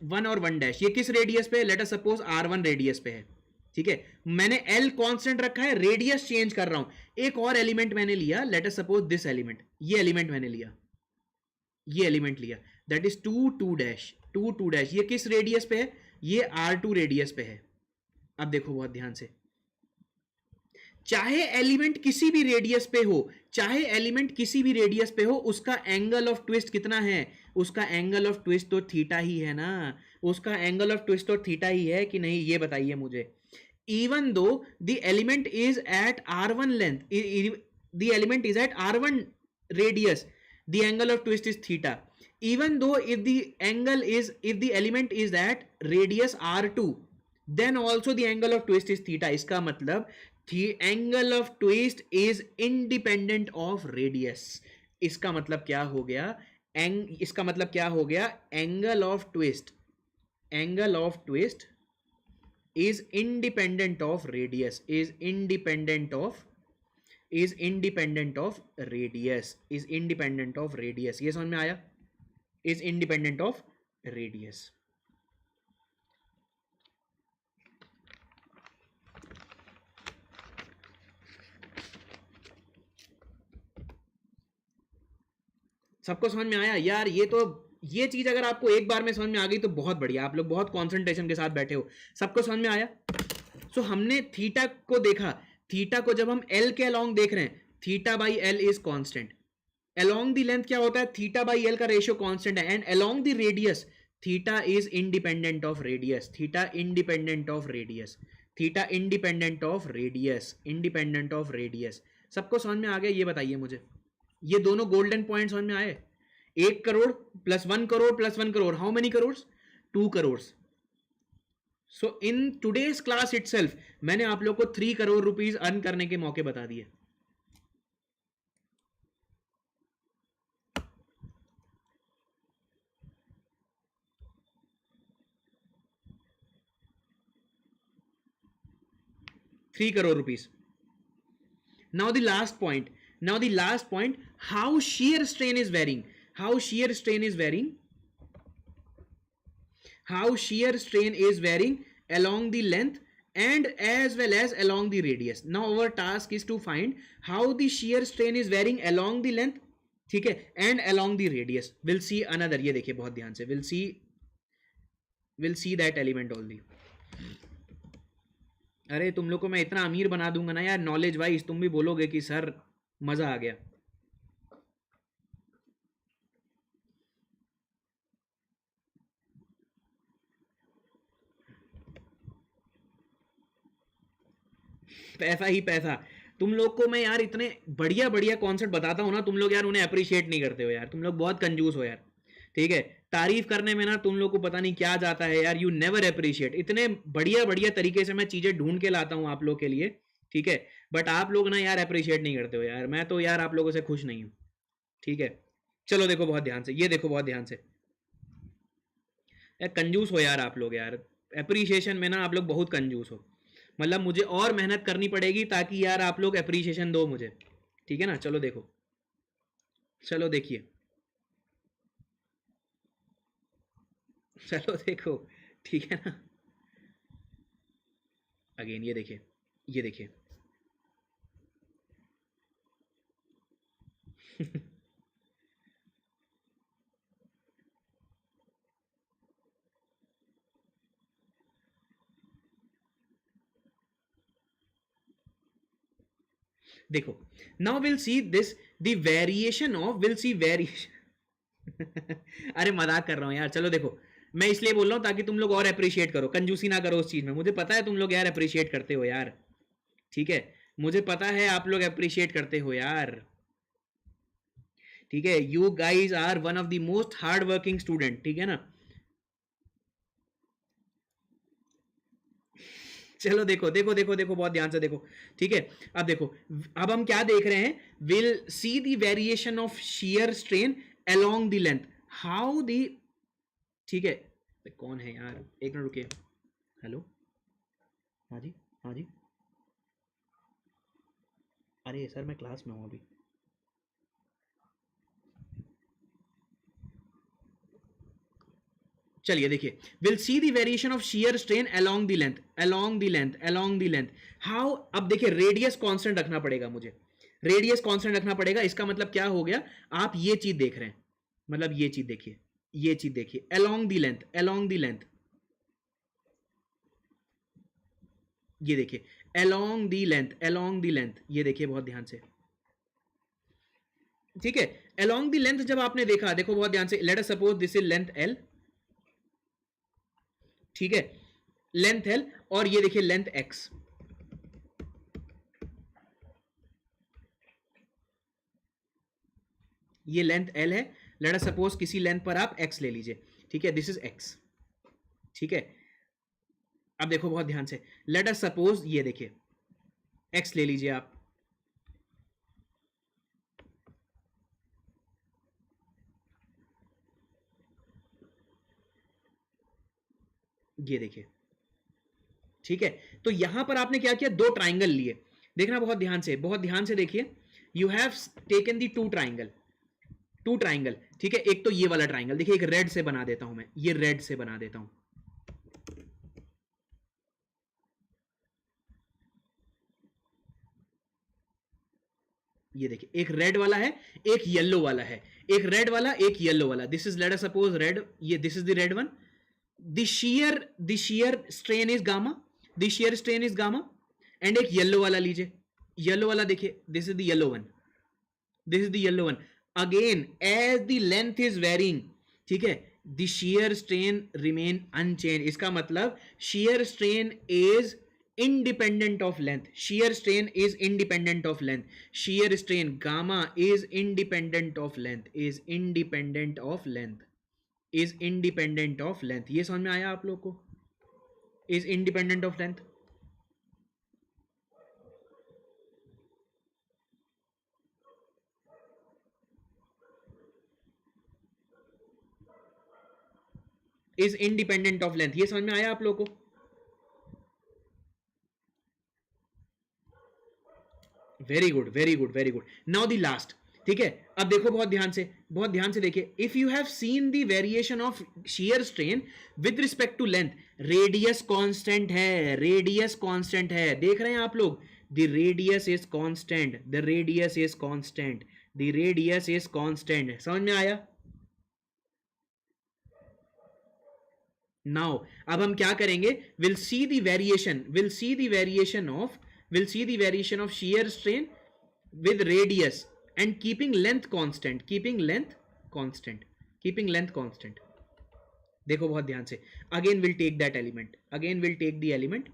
Speaker 1: ये किस रेडियस पे है? Late us suppose R1 radius पे है, ठीक है। मैंने L कांस्टेंट रखा है, रेडियस चेंज कर रहा हूं। एक और एलिमेंट मैंने लिया, late us suppose this element, ये एलिमेंट मैंने लिया, ये एलिमेंट लिया, दैट इज 2 डैश, ये किस रेडियस पे है? ये R2 रेडियस पे है। अब देखो बहुत ध्यान से, चाहे एलिमेंट किसी भी रेडियस पे हो, चाहे एलिमेंट किसी भी रेडियस पे हो, उसका एंगल ऑफ ट्विस्ट कितना है? उसका एंगल ऑफ ट्विस्ट तो थीटा ही है ना, उसका एंगल ऑफ ट्विस्ट तो थीटा ही है कि नहीं, ये बताइए मुझे। Even though the element is at R1 length, the element is at R1 radius, the angle of twist is theta. even though if the element is at radius R2, then also the angle of twist is theta। इसका मतलब the angle of twist is independent of radius। इसका मतलब क्या हो गया, इसका मतलब क्या हो गया, angle of twist is independent of radius, is independent of radius। ये समझ में आया? is independent of radius। सबको समझ में आया यार? ये चीज अगर आपको एक बार में समझ में आ गई तो बहुत बढ़िया, आप लोग बहुत कंसंट्रेशन के साथ बैठे हो। सबको समझ में आया? सो हमने थीटा को देखा, थीटा को जब हम L के अलोंग देख रहे हैं, theta by L is constant. along the length क्या होता है, थीटा बाई एल का रेशियो कांस्टेंट है, and along the radius theta is independent of radius, theta independent of radius, theta independent of radius, independent of radius. सबको समझ में आ गया? ये बताइए मुझे, ये दोनों गोल्डन पॉइंट समझ में आए? 1 crore plus 1 crore plus 1 crore, how many crore? 2 crore. So in today's class itself मैंने आप लोग को 3 करोड़ रुपीज अर्न करने के मौके बता दिए। ₹3 crore। Now the last point, how shear strain is varying, how shear strain is varying along the length and as well as along the radius। Now our task is to find how the shear strain is varying along the length, ठीक है, and along the radius। We'll see another, ये देखिए बहुत ध्यान से, we'll see that element only। अरे तुम लोग को मैं इतना अमीर बना दूंगा ना यार, नॉलेज वाइज, तुम भी बोलोगे कि सर मजा आ गया। पैसा ही पैसा। तुम लोग को मैं यार इतने बढ़िया बढ़िया कॉन्सेप्ट बताता हूँ ना, तुम लोग यार उन्हें अप्रिशिएट नहीं करते हो यार, तुम लोग बहुत कंजूस हो यार, ठीक है। तारीफ करने में ना तुम लोग को पता नहीं क्या जाता है यार, यू नेवर अप्रिशिएट। इतने बढ़िया बढ़िया तरीके से मैं चीजें ढूंढ के लाता हूँ आप लोग के लिए, ठीक है, बट आप लोग ना यार अप्रिशिएट नहीं करते हो यार। मैं तो यार आप लोगों से खुश नहीं हूँ। ठीक है, चलो देखो बहुत ध्यान से, ये देखो बहुत ध्यान से। यार कंजूस हो यार आप लोग यार, एप्रिसिएशन में ना आप लोग बहुत कंजूस हो। मतलब मुझे और मेहनत करनी पड़ेगी ताकि यार आप लोग एप्रिसिएशन दो मुझे, ठीक है ना। चलो देखो, चलो देखिए, चलो देखो, ठीक है ना। अगेन ये देखिए, ये देखिए। देखो, now will see this, the variation of, will C variation. अरे मजाक कर रहा हूं यार, चलो देखो, मैं इसलिए बोल रहा हूं ताकि तुम लोग और अप्रिशिएट करो, कंजूसी ना करो उस चीज में। मुझे पता है तुम लोग यार अप्रिशिएट करते हो यार, ठीक है, मुझे पता है आप लोग अप्रिशिएट करते हो यार, ठीक है। You guys are one of the most hard working student, ठीक है ना। चलो देखो देखो देखो देखो बहुत ध्यान से देखो, ठीक है। अब देखो, अब हम क्या देख रहे हैं, will see the variation of shear strain along the length, how the, ठीक है। कौन है यार, एक मिनट रुकिए। हेलो, हाँ जी, हाँ जी। अरे सर मैं क्लास में हूँ अभी। चलिए देखिए, will see the variation of shear strain along the length, along the length, along the length, how. अब देखिए रेडियस कांस्टेंट रखना पड़ेगा मुझे, रेडियस कांस्टेंट रखना पड़ेगा। इसका मतलब क्या हो गया, आप ये चीज देख रहे हैं, मतलब ये चीज देखिए, ये चीज देखिए, along the length, along the length, ये देखिए, along the length, along the length, ये देखिए बहुत ध्यान से, ठीक है। अलोंग द लेंथ जब आपने देखा, देखो बहुत ध्यान से, late us suppose this is length L, ठीक है, लेंथ एल, और ये देखिए लेंथ एक्स, ये लेंथ एल है। लेट अस सपोज किसी लेंथ पर आप एक्स ले लीजिए, ठीक है, दिस इज एक्स, ठीक है। अब देखो बहुत ध्यान से, लेट अस सपोज ये देखिए एक्स ले लीजिए आप, ये देखिए, ठीक है। तो यहां पर आपने क्या किया, दो ट्राइंगल लिए, देखना बहुत ध्यान से, बहुत ध्यान से देखिए। You have taken the two triangle, two triangle, ठीक है। एक तो ये वाला ट्राइंगल देखिए, एक रेड से बना देता हूं मैं, ये रेड से बना देता हूं, ये देखिए, एक रेड वाला है, एक येलो वाला है, एक रेड वाला, एक येलो वाला, this is let us suppose red, ये this is the red one, the shear strain is gamma, the shear strain is gamma, and एक येलो वाला लीजिए, येलो वाला देखिए, this is the yellow one, this is the yellow one. Again as the length is varying, ठीक है, the shear strain remain unchange, इसका मतलब shear strain is independent of length, shear strain is independent of length, shear strain gamma is independent of length, is independent of length, is independent of length। ये समझ में आया आप लोग को, is independent of length। is independent of length, ये समझ में आया आप लोग को। Very good, very good, very good. Now the last, ठीक है। अब देखो बहुत ध्यान से, बहुत ध्यान से देखिए, if you have seen the variation of shear strain with respect to length, radius constant है, रेडियस कांस्टेंट है, देख रहे हैं आप लोग, the radius is constant, the radius is constant, the radius is constant, समझ में आया। नाउ अब हम क्या करेंगे, will see the variation, will see the variation of, will see the variation of shear strain with radius and keeping length constant, keeping length constant, keeping length constant। देखो बहुत ध्यान से, again we'll take that element, again we'll take the element,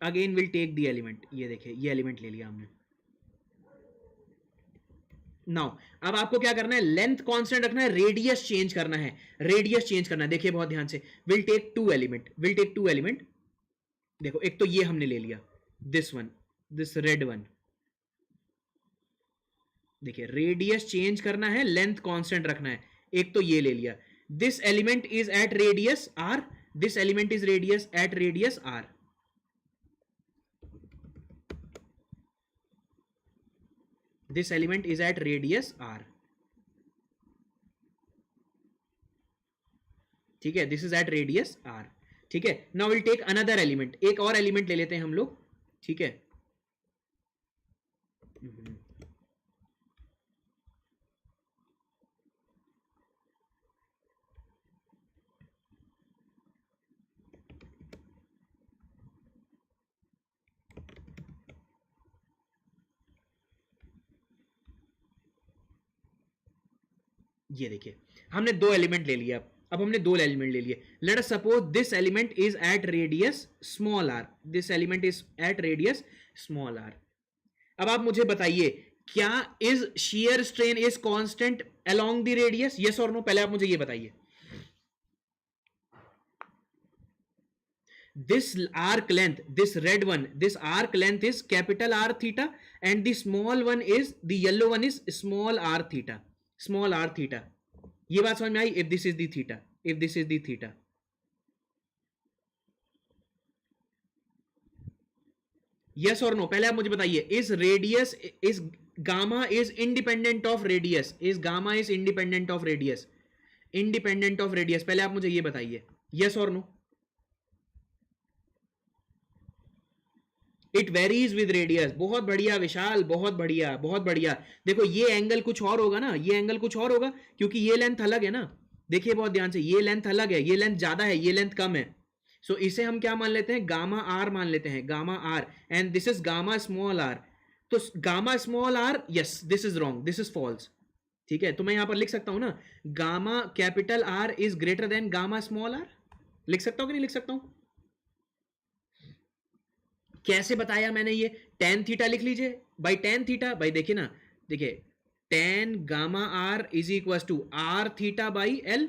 Speaker 1: again we'll take the element, ये देखिए ये element ले लिया हमने, नाउ अब आपको क्या करना है, लेंथ कांस्टेंट रखना है, रेडियस चेंज करना है, रेडियस चेंज करना है। देखिए बहुत ध्यान से, विल टेक टू एलिमेंट। देखो एक तो ये हमने ले लिया, this one, this red one. देखिए रेडियस चेंज करना है, लेंथ कांस्टेंट रखना है। एक तो ये ले लिया, this element is at radius r, this element is radius at radius r. This element is at radius r, ठीक है, this is at radius r, ठीक है। Now will take another element, एक और एलिमेंट ले लेते हैं हम लोग, ठीक है। ये देखिए हमने दो एलिमेंट ले लिया, अब हमने दो एलिमेंट ले लिए। Let us suppose this element is at radius small r, this element is at radius small r. अब आप मुझे बताइए, क्या is shear strain is constant along the radius, yes और नो? पहले आप मुझे ये बताइए। This arc length, this red one, this arc length is capital R theta, and the small one is, the yellow one is small r theta, small r theta। ये बात समझ में आई? If this is the theta, if this is the theta, yes or no? पहले आप मुझे बताइए, is radius, is gamma is independent of radius, is gamma is independent of radius, independent of radius? पहले आप मुझे ये बताइए, yes और no? It varies with radius. बहुत बढ़िया विशाल, बहुत बढ़िया, बहुत बढ़िया। देखो ये एंगल कुछ और होगा ना, ये एंगल कुछ और होगा, क्योंकि ये लेंथ अलग है ना। देखिए बहुत ध्यान से, ये लेंथ अलग है, ये लेंथ ज्यादा है, ये लेंथ कम है। सो इसे हम क्या मान लेते हैं, गामा आर मान लेते हैं, gamma r, and this is gamma small r. तो gamma small r, yes this is wrong, this is false, ठीक है। तो मैं यहां पर लिख सकता हूं ना, gamma capital r is greater than gamma small r. लिख सकता हूं कि नहीं लिख सकता हूं? कैसे बताया मैंने ये? टेन थीटा लिख लीजिए, बाई टेन थीटा, भाई देखिए ना, देखिए tan gamma r is equal to r theta by L,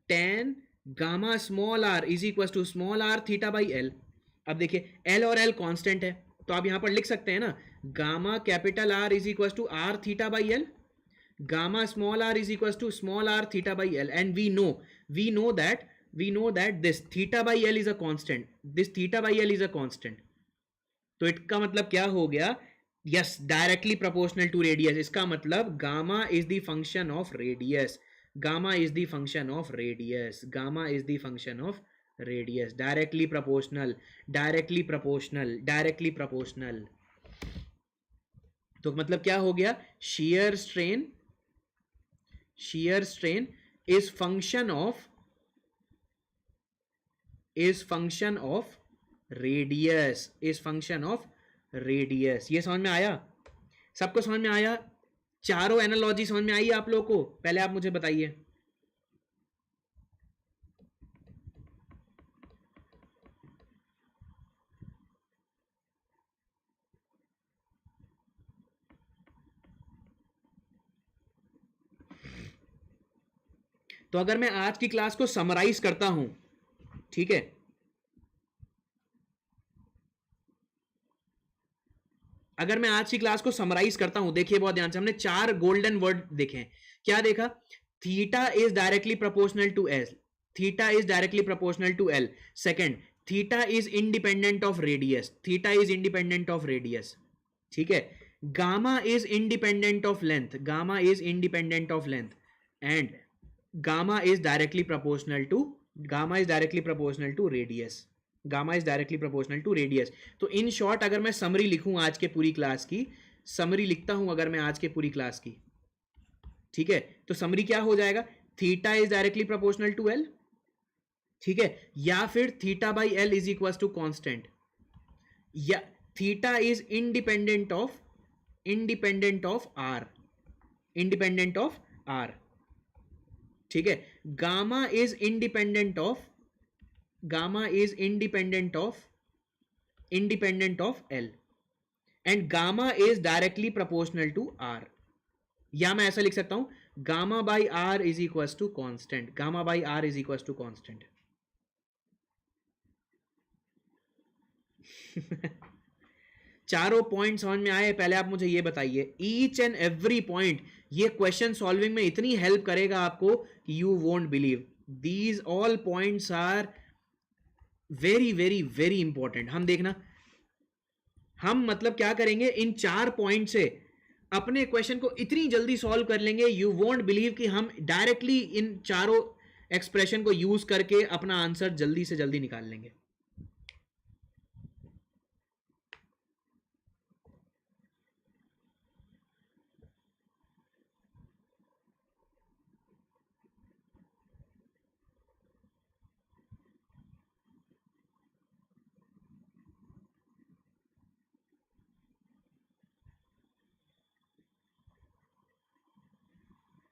Speaker 1: tan gamma small r is equal to small r theta by L. अब देखिए एल और एल कांस्टेंट है, तो आप यहां पर लिख सकते हैं ना, gamma capital r is equal to r theta by L, gamma small r is equal to small r theta by L. And we know that this theta by L is a constant, this theta by L is a constant. तो इसका मतलब क्या हो गया, yes directly proportional to radius. इसका मतलब gamma is the function of radius, gamma is the function of radius, gamma is the function of radius, directly proportional, directly proportional, directly proportional. तो मतलब क्या हो गया, shear strain is function of radius, is function of radius. ये समझ में आया? सबको समझ में आया? चारों एनालॉजी समझ में आई आप लोगों को? पहले आप मुझे बताइए। तो अगर मैं आज की क्लास को समराइज करता हूं, ठीक है, अगर मैं आज की क्लास को समराइज करता हूं, देखिए बहुत ध्यान से, हमने चार गोल्डन वर्ड देखे हैं। क्या देखा? Theta is directly proportional to L, theta is directly proportional to L. Second, theta is independent of radius, theta is independent of radius, ठीक है। Gamma is independent of length, gamma is independent of length, and gamma is directly proportional to, gamma is directly proportional to radius, gamma is directly proportional to radius. तो इन शॉर्ट अगर मैं समरी लिखूं आज के पूरी क्लास की, समरी लिखता हूं अगर मैं आज के पूरी क्लास की, ठीक है, तो समरी क्या हो जाएगा, theta is directly proportional to L, ठीक है, या फिर theta by L is equal to constant, या theta is independent of r, independent of r, ठीक है। Gamma is independent of, gamma is independent of L, and gamma is directly proportional to R, या मैं ऐसा लिख सकता हूं, gamma by r is equal to constant, gamma by r is equal to constant. चारों पॉइंट समझ में आए? पहले आप मुझे ये बताइए, ईच एंड एवरी पॉइंट ये क्वेश्चन सॉल्विंग में इतनी हेल्प करेगा आपको कि you won't believe. These all points are very very very important. हम देखना, हम मतलब क्या करेंगे, इन 4 पॉइंट से अपने क्वेश्चन को इतनी जल्दी सॉल्व कर लेंगे, यू वोंट बिलीव कि हम डायरेक्टली इन चारों एक्सप्रेशन को यूज करके अपना आंसर जल्दी से जल्दी निकाल लेंगे।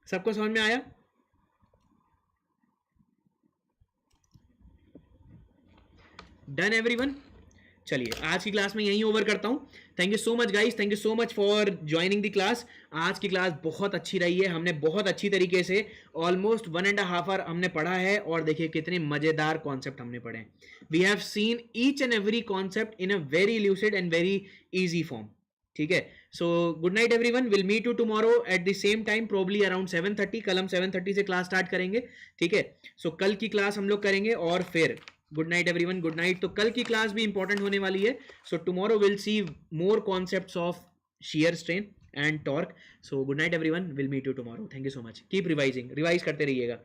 Speaker 1: सबको समझ में आया? Done everyone? चलिए आज की क्लास में यहीं ओवर करता हूं। Thank you so much guys, thank you so much for joining the class. आज की क्लास बहुत अच्छी रही है, हमने बहुत अच्छी तरीके से ऑलमोस्ट 1.5 आवर हमने पढ़ा है, और देखिए कितने मजेदार कॉन्सेप्ट हमने पढ़े। We have seen each and every concept in a very lucid and very easy form. ठीक है, so good night everyone, will meet you tomorrow at the same time, probably around 7:30। कल हम 7:30 से क्लास स्टार्ट करेंगे। ठीक है, सो कल की क्लास हम लोग करेंगे, और फिर good night everyone, good night. तो कल की क्लास भी इंपॉर्टेंट होने वाली है। So tomorrow will see more concepts of shear strain and torque. So good night everyone, we'll meet you tomorrow. Thank you so much, keep revising, revise करते रहिएगा।